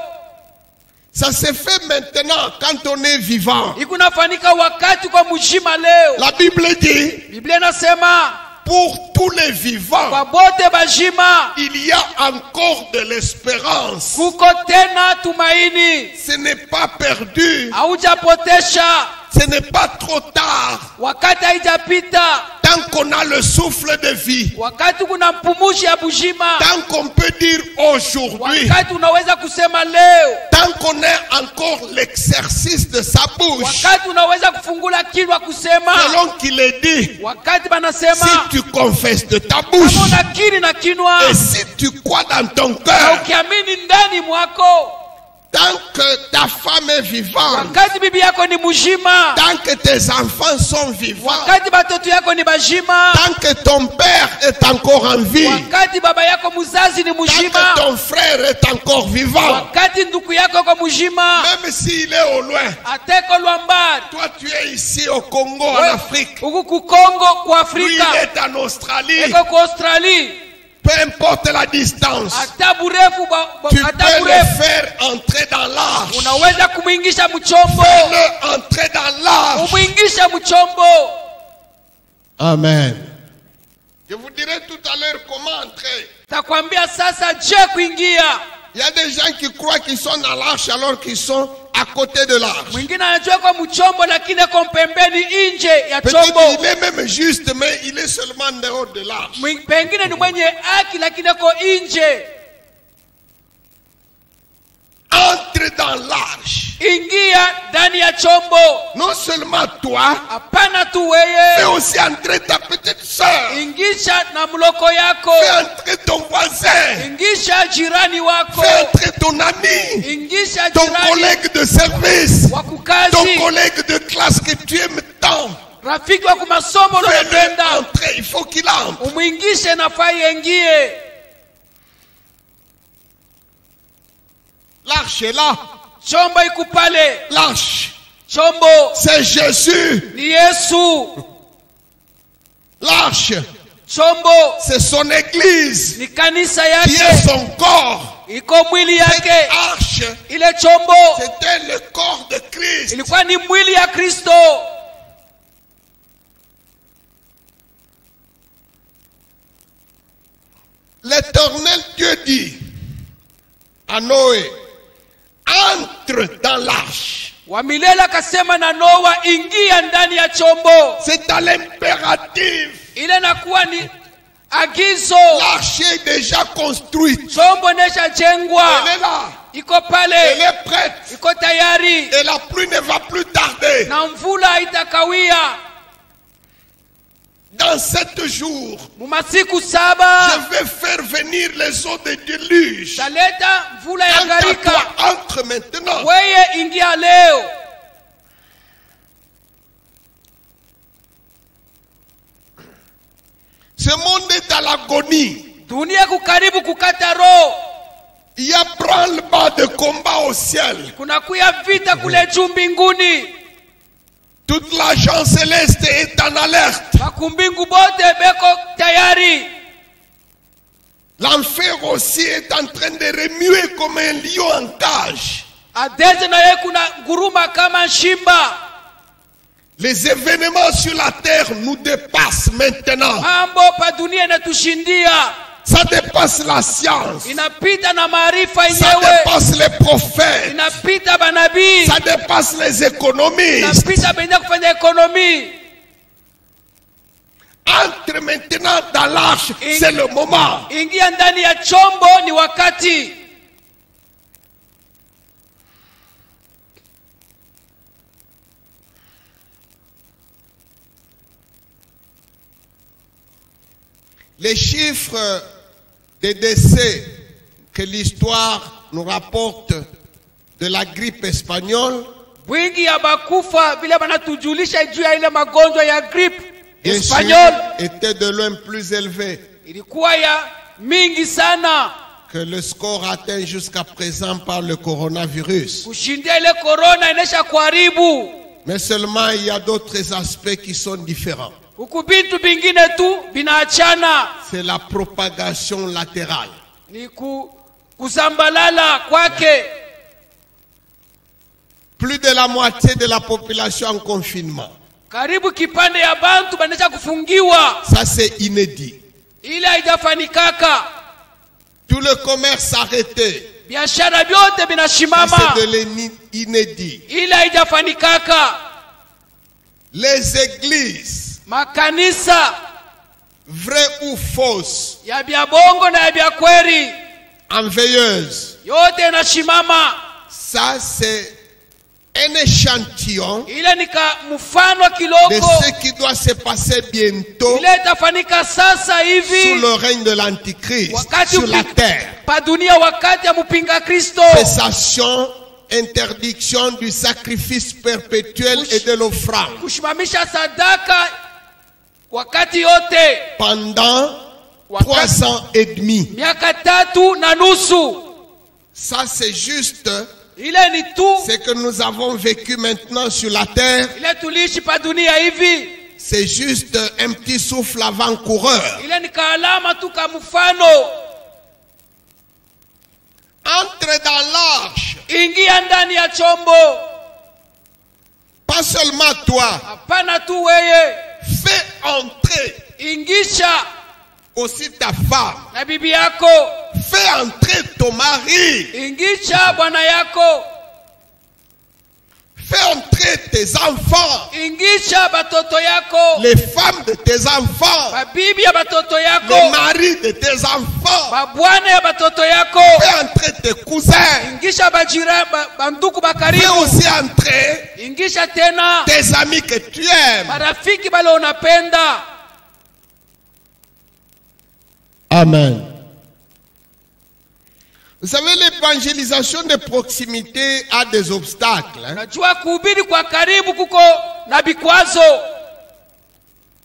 Ça se fait maintenant quand on est vivant. Ikunafanyika wakati kwa mjima leo. La Bible dit, Biblia inasema pour tous les vivants, kwa bote bajima il y a encore de l'espérance. kuko tena tumaini. Ce n'est pas perdu. Haujapotesha, Ce n'est pas trop tard. wakati haijapita, Tant qu'on a le souffle de vie. wakati kuna mpumushi ya bujima, Tant qu'on peut dire aujourd'hui. wakati unaweza kusema leo, Tant qu'on a encore l'exercice de sa bouche. wakati unaweza kufungula kinywa kusema, Selon qu'il est dit. wakati banasema Si tu confesses de ta bouche. kama unakiri na kinywa Et si tu crois dans ton na cœur. ukiamini ndani mwako, Tant que ta femme est vivante. wakati bibi yako ni mujima, Tant que tes enfants sont vivants. wakati batoto yako ni bajima, Tant que ton père est encore en vie. wakati baba yako muzazi ni Tant mujima, que ton frère est encore vivant. wakati ndugu yako kwa mujima, Même s'il est au loin. ateko lwambari Toi tu es ici au Congo, en Afrique. huku kukongo kwa Lui il Afrika, est en Australie. eko kwa Australie, Peu importe la distance. hata burefu Tu hata peux le burefu faire entrer dans l'arche. unaweza kumwingisha mchombo, Fais-le entrer dans l'arche. umwingisha mchombo. Amen. Je vous dirai tout à l'heure comment entrer. Takwambia sasa je kuingia. Il y a des gens qui croient qu'ils sont dans l'arche alors qu'ils sont à côté de l'arche. Mwingine anajua kwa mchombo lakini ako pembeni nje ya Peut-être chombo. il est même juste, mais il est seulement en dehors de l'arche. Pengine ni mwenye haki lakini ako nje. Entre dans l'arche. Ingia ndani ya chombo. Non seulement toi, Hapana tu mais weye, aussi entrer ta petite soeur. ingisha na mloko yako, Fais entrer ton voisin. ingisha jirani wako, Fais entrer ton ami. ingisha Ton jirani collègue de service. wa Ton kukazi, collègue de classe que tu aimes tant. rafiki wa kumasomo Fais-le unapenda, entrer. Il faut qu'il entre. umwingishe nafai yengie. L'arche est là. Chombo ikupale, L'arche, chombo c'est Jésus. ni Yesu, L'arche, chombo c'est son église ni kanisa qui est yake, son corps. iko mwili Cette yake. arche, Ile chombo c'était le corps de Christ. ilikuwa ni mwili ya Kristo. L'Éternel Dieu dit à Noé, entre dans l'arche. Wa milele akasema na Noa, ingia ndani ya chombo. C'est à l'impératif. Ile nakuwa ni agizo. L'arche est déjà construite. Chombo nesha jengwa, Elle est là. iko Elle pale, est prête. iko tayari, Et la pluie ne va plus tarder. na mvula haitakawia. Dans 7 jours, Mumasiku 7 je vais faire venir les eaux de déluge. taleta mvula ya Quant à gharika. toi, entre maintenant. Weye ingia leo. Ce monde est à l'agonie. Dunia kukaribu kukata roho. Il y a branle-bas de combat au ciel. Kunakuya vita kule juu mbinguni. Toute l'agence céleste est en alerte. Makumbingu bote beko tayari. L'enfer aussi est en train de remuer comme un lion en cage. Adeze na yeye kuna nguruma kama shimba. Les événements sur la terre nous dépassent maintenant. Mambo pa dunia inatushindia. Ça dépasse la science. Inapita na maarifa Ça yenyewe. dépasse les prophètes. Inapita banabii. Ça dépasse les économistes. Inapita benda kufanya ekonomi. Entre maintenant dans l'arche, c'est le moment. Ingia ndani ya chombo ni wakati. Les chiffres des décès que l'histoire nous rapporte de la grippe espagnole, Bwingi ya bakufa vile banatujulisha juu ya ile magonjwa ya grippe bien sûr, espagnole étaient de loin plus élevés ilikuwa ya mingi sana que le score atteint jusqu'à présent par le coronavirus. kushindia ile corona inesha kuharibu. Mais seulement il y a d'autres aspects qui sont différents. Huku vitu vingine tu vinaachana, C'est la propagation latérale. ni kusambalala kwake. Plus de la moitié de la population en confinement. Karibu kipande ya bantu banesha kufungiwa, Ça c'est inédit. ile haijafanikaka. Tout le commerce arrêté. Biashara vyote Ça vinashimama, c'est de l'inédit. ile haijafanikaka. Les églises, Makanisa vraies ou fausses, ya bya bongo na ya bya kweli en veilleuse. yote inashimama. Ça c'est un échantillon Ile ni mfano de kidogo, ce qui doit se passer bientôt ile itafanyika sasa sous hivi le règne de l'Antichrist wakati sur la terre. pa dunia, wakati ya mpinga Kristo. Cessation, interdiction du sacrifice perpétuel et de l'offrande Kushimamisha sadaka wakati yote pendant wakati 3 ans et demi. miaka 3 na nusu. Ça c'est juste Ile ni tu ce que nous avons vécu maintenant sur la terre. ile tuliishi pa dunia hivi, C'est juste un petit souffle avant-coureur. ile ni kaalama tu ka mfano. Entre dans l'arche. Ingia ndani ya chombo, Pas seulement toi. hapana tu weye, Fais entrer ingisha aussi ta femme. na bibi yako, Fais entrer ton mari. ingisha bwana yako, Fais entrer tes enfants. ingisha batoto yako, Les femmes de tes enfants. babibi ya batoto Les yako, maris de tes enfants. babwana ya batoto yako, Fais entrer tes cousins. ingisha bajira banduku Fais bakaribu, aussi entrer ingisha tena tes amis que tu aimes. marafiki bale unapenda. Amen. Vous savez, l'évangélisation de proximité a des obstacles. Najua kuhubiri kwa karibu kuko na vikwazo.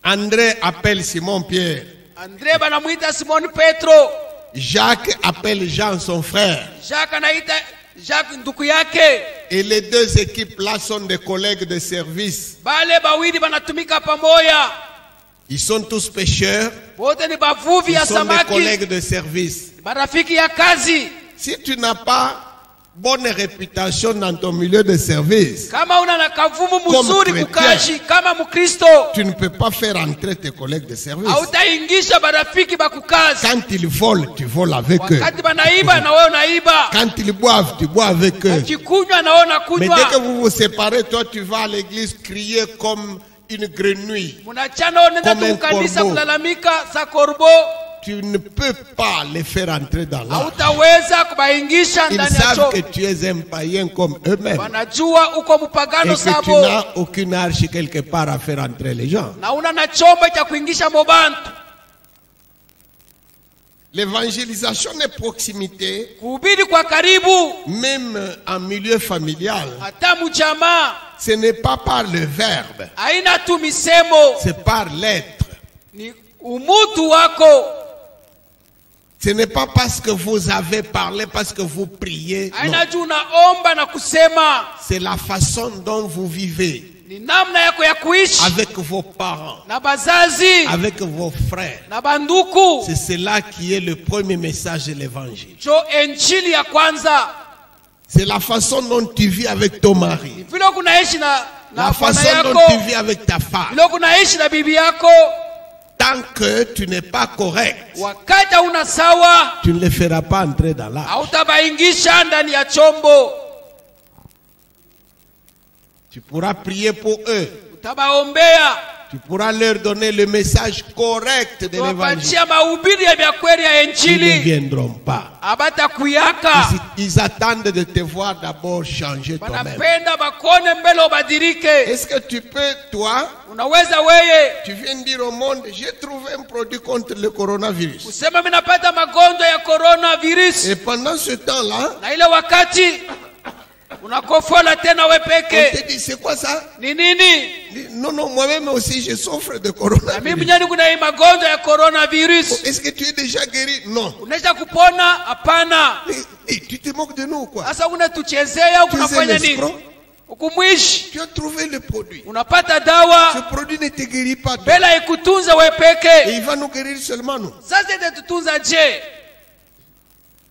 André appelle Simon Pierre. Andre banamuita Simon Petro, Jacques appelle Jean son frère. Jacques anaita Jacques nduku yake. Et les deux équipes-là sont des collègues de service. Bale bawili banatumika pamoja, Ils sont tous pêcheurs. wote ni bavuvi Ils ya sont des samaki, collègues de service. marafiki ya kazi. Si tu n'as pas bonne réputation dans ton milieu de service, Kama una na kavumu mzuri chrétien. kukashi kama Mkristo, tu ne peux pas faire entrer tes collègues de service. hautaingisha marafiki bakukazi. Quand ils volent, tu voles avec eux. Wakati banaiba na wewe unaiba, Quand ils boivent, tu bois avec eux. wakikunywa na wewe Mais dès que unakunywa. vous vous séparez, toi tu vas à l'église crier comme une grenouille. Munachana unaenda Comme un tu kanisa corbeau. kulalamika sa korbo, Tu ne peux pas les faire entrer dans l'arche. hautaweza kubaingisha Ils ndani ya savent que choo. tu es un païen comme eux-mêmes. Wanajua uko Et mpagano que tu sabo, n'as aucune arche quelque part à faire entrer les gens. na una na chombo cha kuingisha mobantu. L'évangélisation de proximité, Kuhubiri kwa karibu, même en milieu familial, hata mjamaa, ce n'est pas par le verbe, haina tu misemo, c'est par l'être. ni umutu wako. Ce n'est pas parce que vous avez parlé, parce que vous priez. Non. Haina juu unaomba na kusema, C'est la façon dont vous vivez ni namna yako ya kuishi avec vos parents, na bazazi avec vos frères. na banduku. C'est cela qui est le premier message de l'évangile. Jo enjili ya kwanza, C'est la façon dont tu vis avec ton mari. vile kunaishi na La bwana façon dont yako, tu vis avec ta femme. vile kunaishi na bibi yako. Tant que tu n'es pas correct, Wakati una sawa, tu ne les feras pas entrer dans l'arche. hautabaingisha ndani ya chombo. Tu pourras prier pour eux. Utabaombea, Tu pourras leur donner le message correct de l'évangile. tuwapatia mahubiri ya kweli ya Ils ne Injili, viendront pas. abata kuyaka. Ils attendent de te voir d'abord changer toi-même. Wanapenda bakone mbele ubadilike. Est-ce que tu peux, toi, Unaweza weye tu viens dire au monde, j'ai trouvé un produit contre le coronavirus. kusema mimi napata magonjwa ya coronavirus, Et pendant ce temps-là, na ile wakati unakofola tena we on peke. te dit, c'est quoi ça? Ni nini? Non, non, moi-même aussi, je souffre de Na mimi coronavirus. mwenyewe kuna hii magonjwa ya coronavirus. Est-ce que tu es déjà guéri? Non. Unaweza kupona? Hapana. Et tu te moques de nous, quoi. Sasa unatuchezea, Tu es un unafanya nini? escroc. Ukumwishi Tu as trouvé le produit. unapata Ce dawa produit ne te guérit pas, toi. bila ikutunza we Et peke. il va nous guérir seulement, nous. Sasa itatutunza je?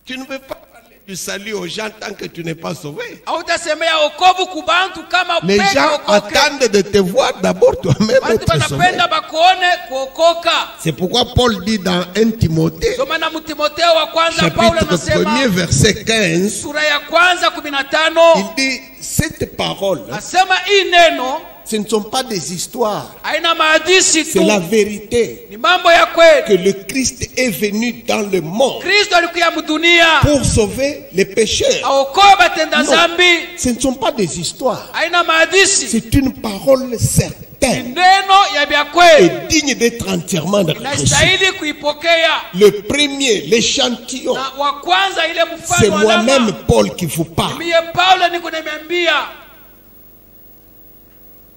Tu ne peux pas parler du salut aux gens tant que tu n'es pas sauvé. Hautasemea okovu kubantu kama Les peke gens okoke. attendent de te voir d'abord toi-même Watu être sauvé. wanapenda bakuone kuokoka. C'est pourquoi Paul dit dans 1 Timothée, Ndio maana Mtimotheo wa kwanza Paulo chapitre 1er, anasema verset 15, sura ya kwanza il 15 dit, cette parole, asema hii neno ce ne sont pas des histoires, haina mahadithi c'est tu, la vérité ni mambo ya kweli. que le Christ est venu dans le monde Kristo alikuja mdunia pour sauver les pécheurs. aokoe batenda Non, zambi, ce ne sont pas des histoires, haina mahadithi, c'est une parole ni certaine neno ya vya et kweli, digne d'être entièrement reçue. inastahili kuipokea. Le premier, l'échantillon, Na wa kwanza ile c'est mfano wa moi-même, alama, Paul, qui vous parle. mie Paulo niko nimeambia.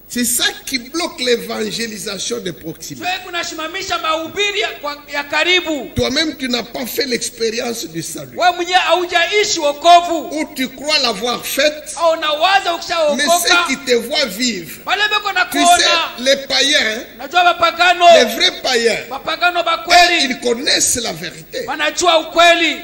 C'est ça qui bloque l'évangélisation de proximité. Wewe kunasimamisha mahubiri ya karibu. Toi-même, tu n'as pas fait l'expérience du salut. Wewe mwenyewe haujaishi wokovu, Ou tu crois l'avoir faite, au unawaza mais ukishaokoka. ceux qui te voient vivre, Wale beko na tu sais, kuona, les païens, najua bapagano, les vrais païens, bapagano ba eux, kweli ils connaissent la vérité. wanajua ukweli.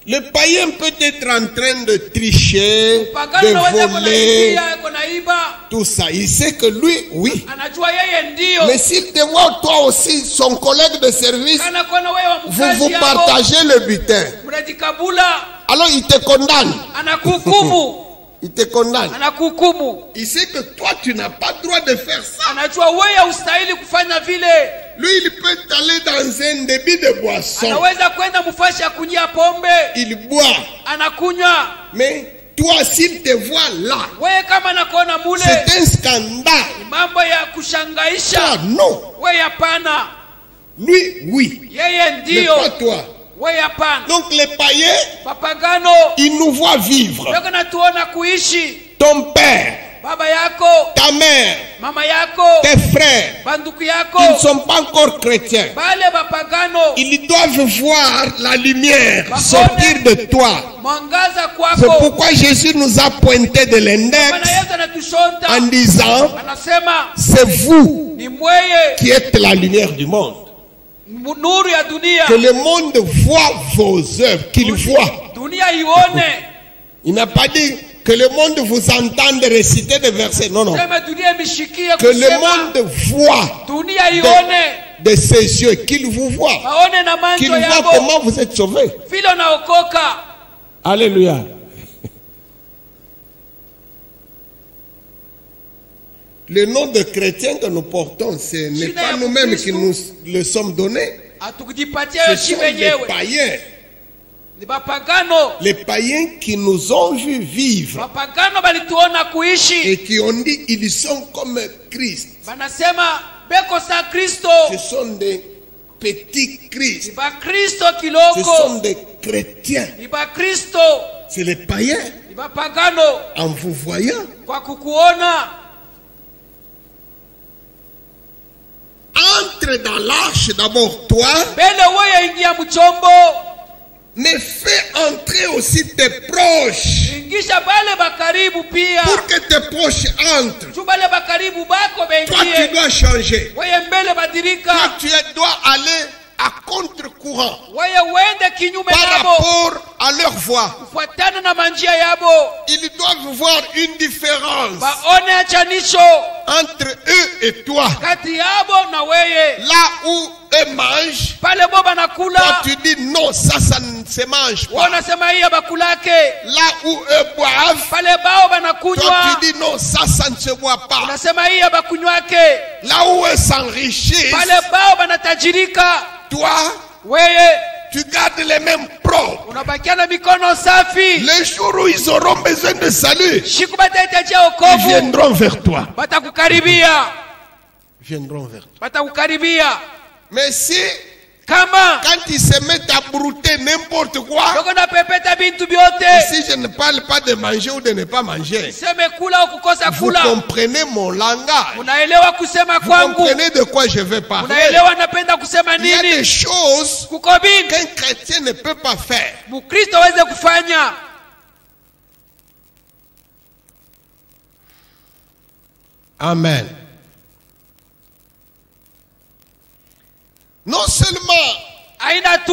Le païen peut être en train de tricher, Pagano de naweza voler, kunaibia, kunaiba, tout ça. Il sait que lui, oui. anajua yeye ndio. Mais s'il te voit, toi aussi, son collègue de service, Kana kuona wewe wa vous mkazi yako, partagez le butin. mnajikabula, Alors il te condamne. anakuhukumu, Il te condamne. anakuhukumu. Il sait que toi, tu n'as pas le droit de faire ça. Anajua wewe haustahili kufanya vile. Lui, il peut aller dans un débit de boisson. Anaweza kwenda mfashi ya kunyia pombe, Il boit. anakunywa. Mais toi, s'il te voit là, Wewe kama nakuona mule, c'est un scandale. mambo ya kushangaisha. Toi, non. Wewe hapana, Lui, oui. yeye Mais ndio. pas toi. Wewe hapana. Donc les païens, Mapagano ils nous voient vivre. weko natuona kuishi. Ton père, Baba yako, ta mère, mama yako, tes frères, banduku qui yako, ne sont pas encore chrétiens. bale bapagano, Ils doivent voir la lumière sortir de toi. mwangaza C'est kwako. pourquoi Jésus nous a pointé de l'index Bwana Yesu anatushonta, en disant, anasema c'est vous ni mweye qui êtes la lumière du monde. nuru ya dunia. Que le monde voit vos œuvres, qu'il voit. Dunia ione. Il n'a pas dit que le monde vous entende réciter des versets. Non, non. Sema dunia imeshikie Que le kusema. monde voit Dunia ione. de ses yeux, qu'il vous voit. Aone na Qu'il macho voit yako. comment vous êtes sauvés. Vile unaokoka. Alléluia. Le nom de chrétien que nous portons, ce n'est pas nous-mêmes qui nous le sommes donnés. Hatukujipatia Ce hiyo sont shi les wenyewe. païens. Ni bapagano. Les païens qui nous ont vu vivre Bapagano balituona kuishi. et qui ont dit ils sont comme Christ. Banasema beko sa Kristo. Ce sont des petits Ni Christ. ba Kristo Ce sont kiloko. des chrétiens. Ni ba Kristo. C'est les païens. Ni bapagano. En vous voyant, Kwa kukuona. entre dans l'arche d'abord toi, Mbele wewe ingia mchombo. mais fais entrer aussi tes proches Ingisha bale bakaribu pia. pour que tes proches entrent. Tu bale bakaribu bako Toi, tu bengie. dois changer. Wewe mbele badilika. Toi, tu dois aller à contre-courant Wewe uende kinyume par nabo. rapport à leur voix. Kufuatana na manjia yabo. Ils doivent voir une différence Baone achanisho entre eux et toi. kati yabo na weye. Là où eux mangent, pale bo toi banakula tu dis non, ça ne se mange pas. wanasema hii abakulake, Là où eux boivent, pale bao toi banakunywa tu dis non, ça ne se boit pas. unasema hii abakunywake, Là où eux s'enrichissent, pale bao banatajirika, toi, weye tu gardes les mêmes propres. unabakia na mikono safi. Les jours où ils auront besoin de salut, Siku batahitajia ils wokovu viendront vers toi. batakukaribia, Ils viendront vers toi. batakukaribia. Mais si, Kama quand ils se mettent à brouter n'importe quoi, doko na pepeta bintu byote, si je ne parle pas de manger ou de ne pas manger, seme kula au kukosa vous kula, comprenez mon langage. unaelewa kusema Vous kwangu, comprenez de quoi je vais parler. unaelewa napenda kusema Il y a des nini. choses Kuko bintu qu'un chrétien ne peut pas faire. Mkristo aweze kufanya. Amen. Non seulement Aina tu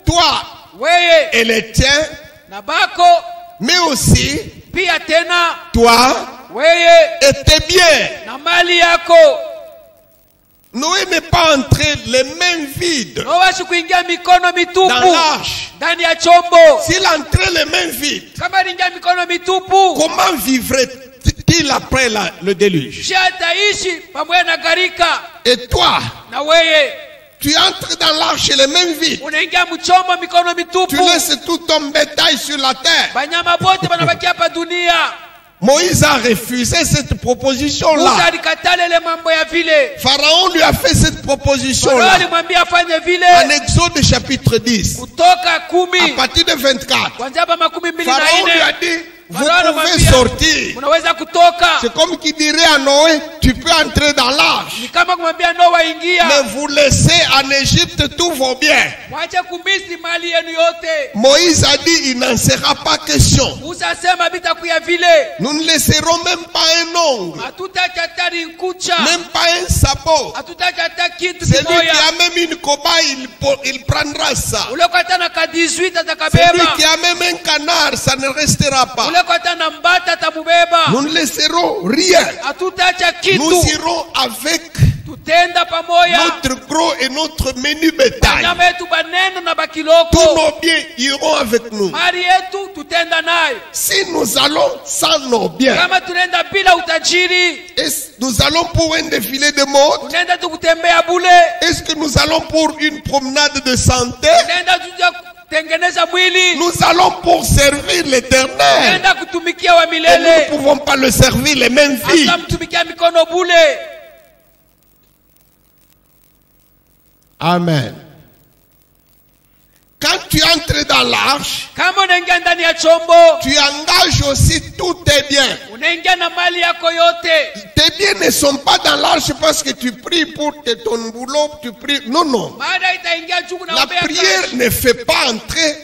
toi weye et les tiens, na bako, mais aussi pia tena toi weye et tes biens. na mali yako. Noé n'est pas entré les mains vides Nowashi kuingia mikono dans mitupu l'arche. ndani ya chombo. S'il entrait les mains vides, Kama aliingia mikono mitupu, comment vivrait-il après le déluge? je ataishi pamoja na gharika. Et toi, Na weye tu entres dans l'arche les mains vides. unaingia mchombo mikono Tu mitupu, laisses tout ton bétail sur la terre. banyama bote banabakia hapa dunia. Moïse a refusé cette Musa proposition-là. alikatala ile mambo ya vile. Pharaon lui a fait cette Farao proposition-là. alimwambia afanye En vile. Exode chapitre 10, Kutoka à 10 partir de 24, kuanzia hapa 24 Pharaon lui a dit, vous pouvez sortir. unaweza kutoka. C'est comme qui dirait à Noé, tu peux entrer dans l'arche. Ni kama kumwambia Noa ingia, Mais vous laissez en Égypte tous vos biens. mwache kumisi mali yenu yote. Moïse a dit, il n'en sera pas question. Musa asema bitakuya vile, Nous ne laisserons même pas un ongle, hatutacha hata nkucha, même pas un sabot. hatutacha hata kitu Celui qui kimoya. a même une cobaye, il prendra ça. Ule kwa tana ka 18 Celui atakabeba, qui a même un canard, ça ne restera pas. ule kwa tana mbata atamubeba. Nous ne laisserons rien. Hatutacha Nous kitu, irons avec tutenda pamoja. notre gros et notre menu bétail. Nyama yetu baneno na Tous bakiloko, nos biens iront avec nous. mali yetu tutenda nayo. Si nous allons sans nos biens, Kama tunaenda bila utajiri, est-ce que nous allons pour un défilé de mode? tunaenda tu kutembea bule, Est-ce que nous allons pour une promenade de santé? tunaenda tuja kutengeneza mwili, Nous allons pour servir l'Éternel. tunaenda kutumikia wa Et nous ne milele. pouvons pas le servir les mains vides. Hata mtumikia mikono bule. Amen. Quand tu entres dans l'arche, Kama unaingia ndani ya chombo, tu engages aussi tous tes biens. unaingia na mali yako yote. Tes biens ne sont pas dans l'arche parce que tu pries pour ton boulot, tu pries. Non, non. Baada itaingia juu na La ombea prière kazi. ne fait pas entrer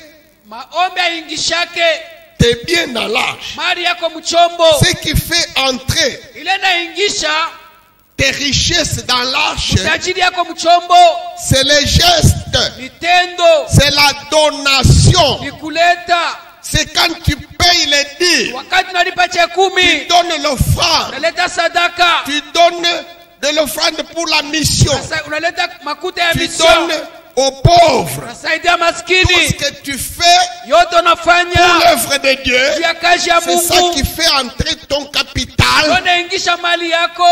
Maombi haingishake tes biens dans l'arche. mali yako mchombo. Ce qui fait entrer Ile naingisha tes richesses dans l'arche, tajiri yako mchombo, c'est les gestes, vitendo, c'est la donation. ni kuleta. C'est quand tu payes les dîmes, Wakati unalipa cha tu 10, donnes l'offrande, unaleta sadaka, tu donnes de l'offrande pour la mission, unaleta makuta ya tu mission, donnes aux pauvres. unasaidia Tout maskini. ce que tu fais Yote pour unafanya l'œuvre de Dieu, juu ya kazi ya c'est ça qui Mungu, fait entrer ton capital unaingisha mali yako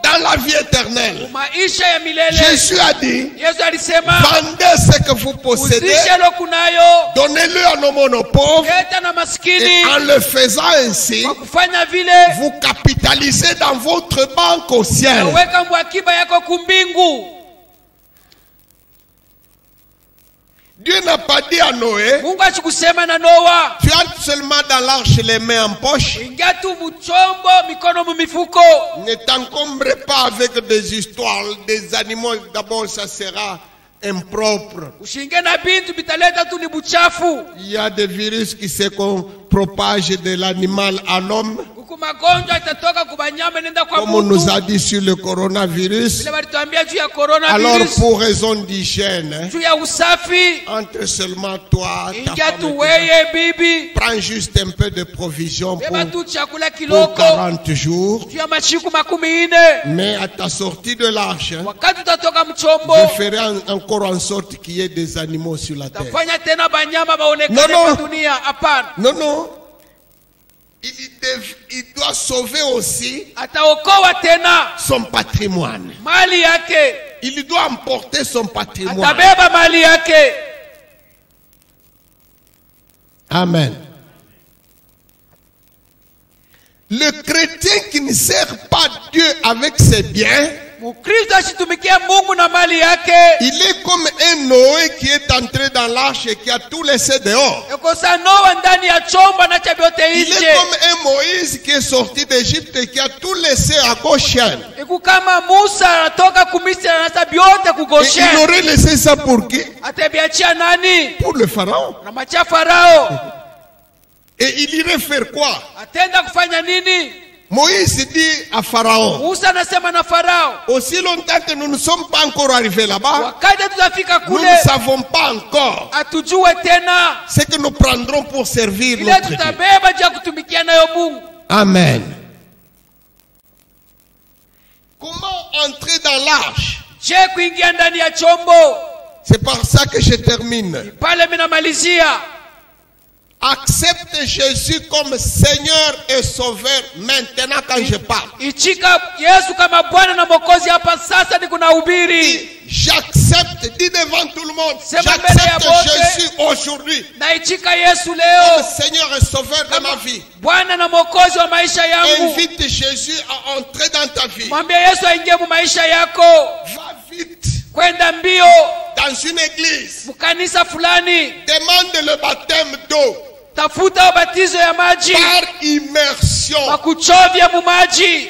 dans la vie éternelle. maisha ya milele. Jésus a dit, Yesu alisema vendez ce que vous possédez, uzishe lo kunayo, donnez-le à nos pauvres, leta na et maskini. en le faisant ainsi, Kwa kufanya vile vous capitalisez dans votre banque au ciel. weka mwakiba yako kumbingu. Dieu n'a pas dit à Noé, Mungu asikusema na Noa, tu entres seulement dans l'arche les mains en poche. ingia tu mchombo mikono mumifuko, Ne t'encombre pas avec des histoires, des animaux. D'abord, ça sera impropre. ushinge na bintu bitaleta tu ni buchafu. Il y a des virus qui se propagent de l'animal à l'homme. Kuko siku magonjwa itatoka kubanyama nenda kwa Comme on nous mtu. a dit sur le coronavirus. Vile walituambia juu ya Alors coronavirus, pour raison d'hygiène, hein, juu ya usafi, entre seulement toi, ta ingia femme tu et tes weye bibi, prends juste un peu de provision beba tu chakula pour kiloko 40 jours. juu ya mashiku 40. Mais à ta sortie de l'arche, hein, Wakati utatoka mchombo, je ferai encore en sorte qu'il y ait des animaux sur la terre. tafanya tena banyama baonekane Non, non. kwa dunia. Hapana, Non, non. Il doit sauver aussi ataokoa tena son patrimoine. mali yake, Il doit emporter son patrimoine. atabeba mali yake. Amen. Le chrétien qui ne sert pas Dieu avec ses biens, Mkristo asitumikia Mungu na mali yake, il est comme un Noé qui est entré dans l'arche et qui a tout laissé dehors. ekosa Noa ndani ya chombo na cha vyote Il est nje. comme un Moïse qui est sorti d'Égypte et qui a tout laissé à Goshen. Iku kama Musa anatoka kumisri anasa vyote Et il kugoshen, aurait laissé ça pour qui? atabiachia nani? Pour le pharaon. Na macha Farao. Et il irait faire quoi? Atenda kufanya nini? Moïse dit à Pharaon, Musa anasema na Farao, aussi longtemps que nous ne sommes pas encore arrivés là-bas, wakati tutafika nous kule ne savons pas encore atujue tena ce que nous prendrons pour servir ile notre Dieu. tutabeba juu ya kutumikia nayo Mungu. Amen. Comment entrer dans l'arche? Je, kuingia ndani ya chombo? C'est par ça que je termine. Pale minamalizia, Accepte Jésus comme Seigneur et Sauveur maintenant quand je parle. ichika Yesu kama Bwana na Mwokozi hapa sasa ni kunahubiri. J'accepte, dis devant tout le monde, C'est ma belle j'accepte à botte. Jésus aujourd'hui Na ichika Yesu comme leo Seigneur et Sauveur de ma vie. Bwana na Mwokozi wa maisha yangu. Invite Jésus à entrer dans ta vie. Mwambie Yesu aingie mu maisha yako. Va vite Kwenda mbio dans une église. mkanisa fulani, Demande le baptême d'eau tafuta ubatizo ya maji, par immersion. wakuchovya mu maji.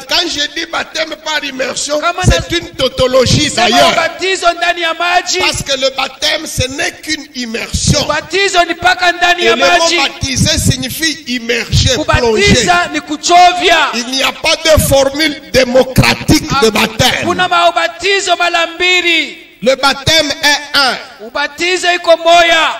Quand je dis baptême par immersion, Comment c'est une tautologie Sema d'ailleurs. ubatizo ndani ya maji. Parce que le baptême, ce n'est qu'une immersion. Ubatizo ni paka ndani Et ya le mot maji. baptiser signifie immerger, plonger. Kubatiza ni kuchovya. Il n'y a pas de formule démocratique de baptême. Kuna maubatizo mara mbili. Le baptême est un. Ubatizo iko moya.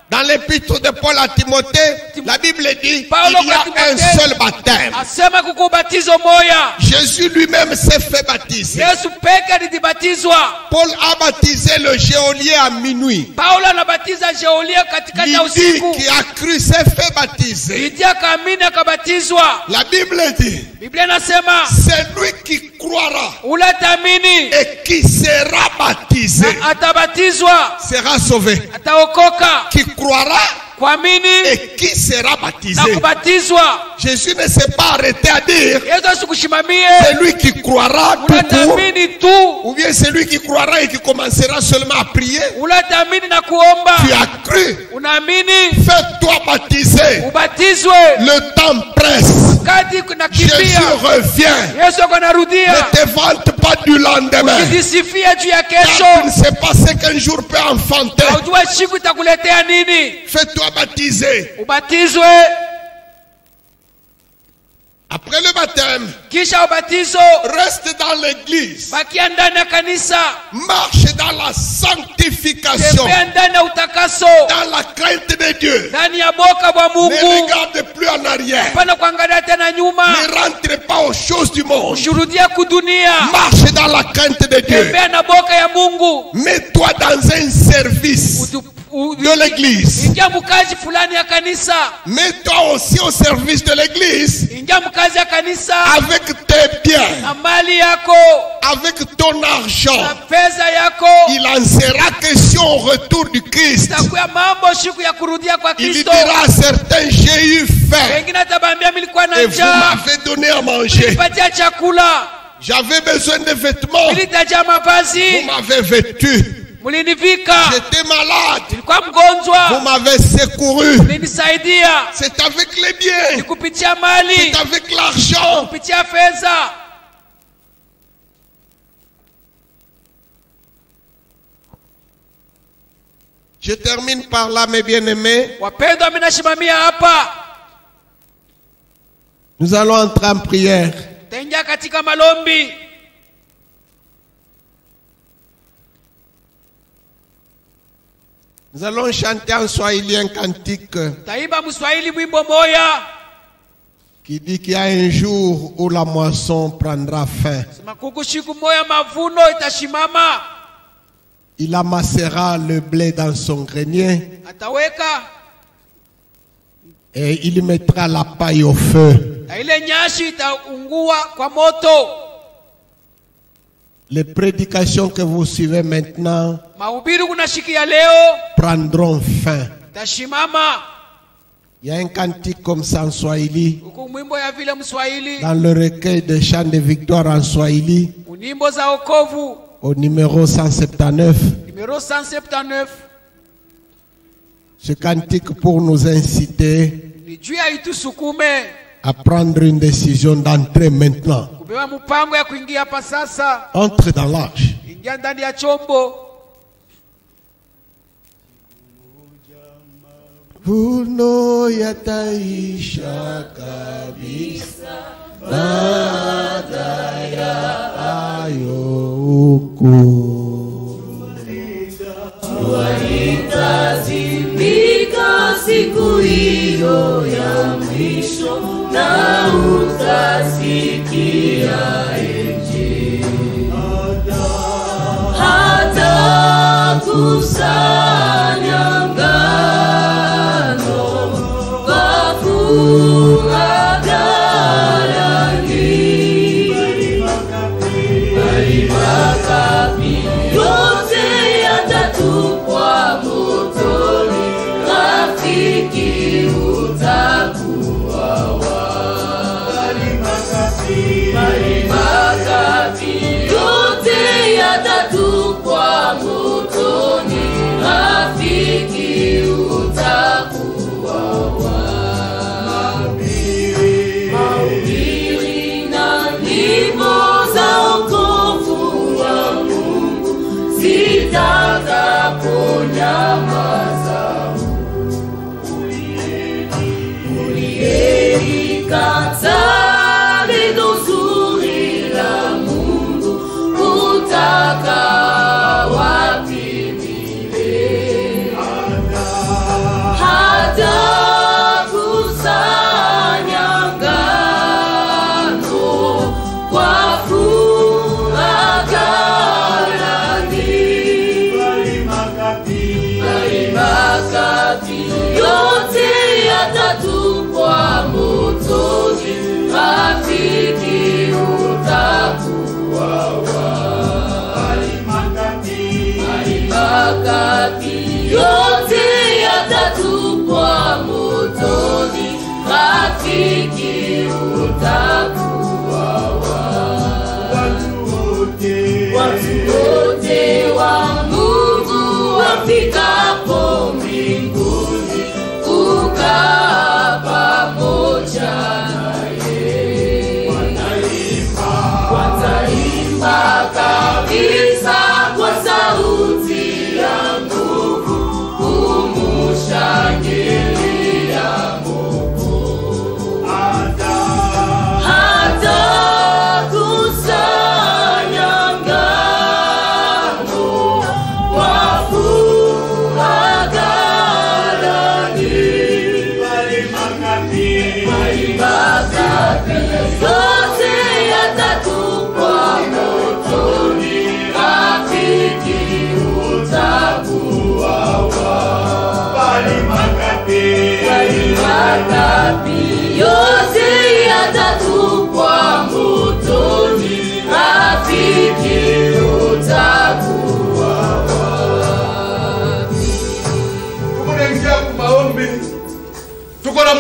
Dans l'épître de Paul à Timothée, la Bible dit Paulo qu'il y a kwa un Timothée seul baptême. asema kuko ubatizo moya. Jésus lui-même s'est fait baptiser. Yesu peke alibatizwa. Paul a baptisé le geôlier à minuit. Paulo anabatiza Jeolia katikati ya Lydie usiku. qui a cru s'est fait baptiser. Lidia kaamini akabatizwa. La Bible dit, Biblia inasema c'est lui qui croira ule ataamini et qui sera baptisé na atabatizwa, sera sauvé. ataokoka. Qui croira Kuamini et qui sera na baptisé. kubatizwa. Jésus ne s'est pas arrêté à dire Yesu asikushimamie celui qui croira ule tout court, ataamini tu, ou bien celui qui croira et qui commencera seulement à prier. ule ataamini na kuomba. Tu as cru, Unaamini, fais-toi baptiser. ubatizwe. Le temps presse. Wakati Jésus kunakimbia, revient. Yesu ako anarudia. Ne te vante pas du lendemain. Ukijisifia juu ya Car tu kesho, ne sais pas ce qu'un jour peut enfanter. haujua siku itakuletea nini. Fais-toi baptiser. Ubatizwe. Après le baptême, Kisha ubatizo, reste dans l'église. bakia ndani ya kanisa, Marche dans la sanctification. tembea ndani ya utakaso, Dans la crainte de Dieu. ndani ya boka bwa Ne Mungu. regarde plus en arrière. Hapana kuangalia tena nyuma, Ne rentre pas aux choses du monde. ushuhudia kudunia. Marche dans la crainte de Dieu. Tembea na boka ya Mungu. Mets-toi dans un service de l'église. Ingia mkazi fulani ya kanisa, Mets-toi aussi au service de l'église ingia mkazi ya kanisa avec tes biens, na mali yako avec ton na argent. pesa yako. Il en sera question au retour du Christ. Itakuwa mambo siku ya kurudia kwa Il Kristo. dira à certains, j'ai eu faim Wengine atabambia milikuwa na et vous njaa, m'avez donné à manger. mlipatia chakula, J'avais besoin de vêtements, mlitaja vous mavazi, m'avez vêtu. mlinivika. J'étais malade, Nilikuwa vous mgonjwa, m'avez secouru. mlinisaidia. C'est avec les biens, Ni kupitia mali, c'est avec l'argent. kupitia fedha. Je termine par là, mes bien-aimés. Wapendwa, mimi nashimamia hapa. Nous allons entrer en prière. Taingia katika malombi. Nous allons chanter en swahili un cantique Taiba mswahili mwimbo moya qui dit qu'il y a un jour où la moisson prendra fin. sema kukushiku moya mavuno itashimama. Il amassera le blé dans son grenier Ataweka et il mettra la paille au feu. na ile nyashi itaungua kwa moto. Les prédications que vous suivez maintenant Mahubiri kunashikia leo prendront fin. tashimama. Il y a un cantique comme ça en swahili. Huku mwimbo ya vile mswahili, Dans le recueil de chants de victoire en swahili, unyimbo za okovu au numéro 179, numero 179. ce cantique pour nous inciter Ni juu ya itusukume à prendre une décision d'entrer maintenant. kubeba mpango ya kuingia hapa sasa. Entre dans l'arche. Ingia ndani ya chombo. Vuno yataisha kabisa baada ya hayo hukumu. Itazimika siku hiyo ya mwisho na utasikia injili. Hata kusanya ngano kwa funga ghalani. Bali makapi yote yatatupwa motoni, rafiki utakuwa wapi? Bali makapi yote yatatupwa motoni, rafiki utakuwa wapi? Mahubiri na nyimbo za wokovu wa Mungu zitakaponyamaza, uliyelikata neno zuri la Mungu utakaa wapi milele? Hata kusanya ngano kwa funga ghalani. Bali makapi yote yatatupwa motoni, rafiki utakuwa wapi? Bali makapi yote yatatupwa motoni, rafiki utakuwa wapi? Watu wote wa Mungu wafikapo mbinguni kukaa pamoja naye, wataimba kabisa kwa sauti ya nguvu kumushangilia Mungu. Hata kusanya ngano kwa funga ghalani. Bali makapi yote yatatupwa motoni, rafiki utakuwa wapi? Bali makapi yote yatatupwa motoni, rafiki utakuwa wapi? Tuko na maombi. Tuko na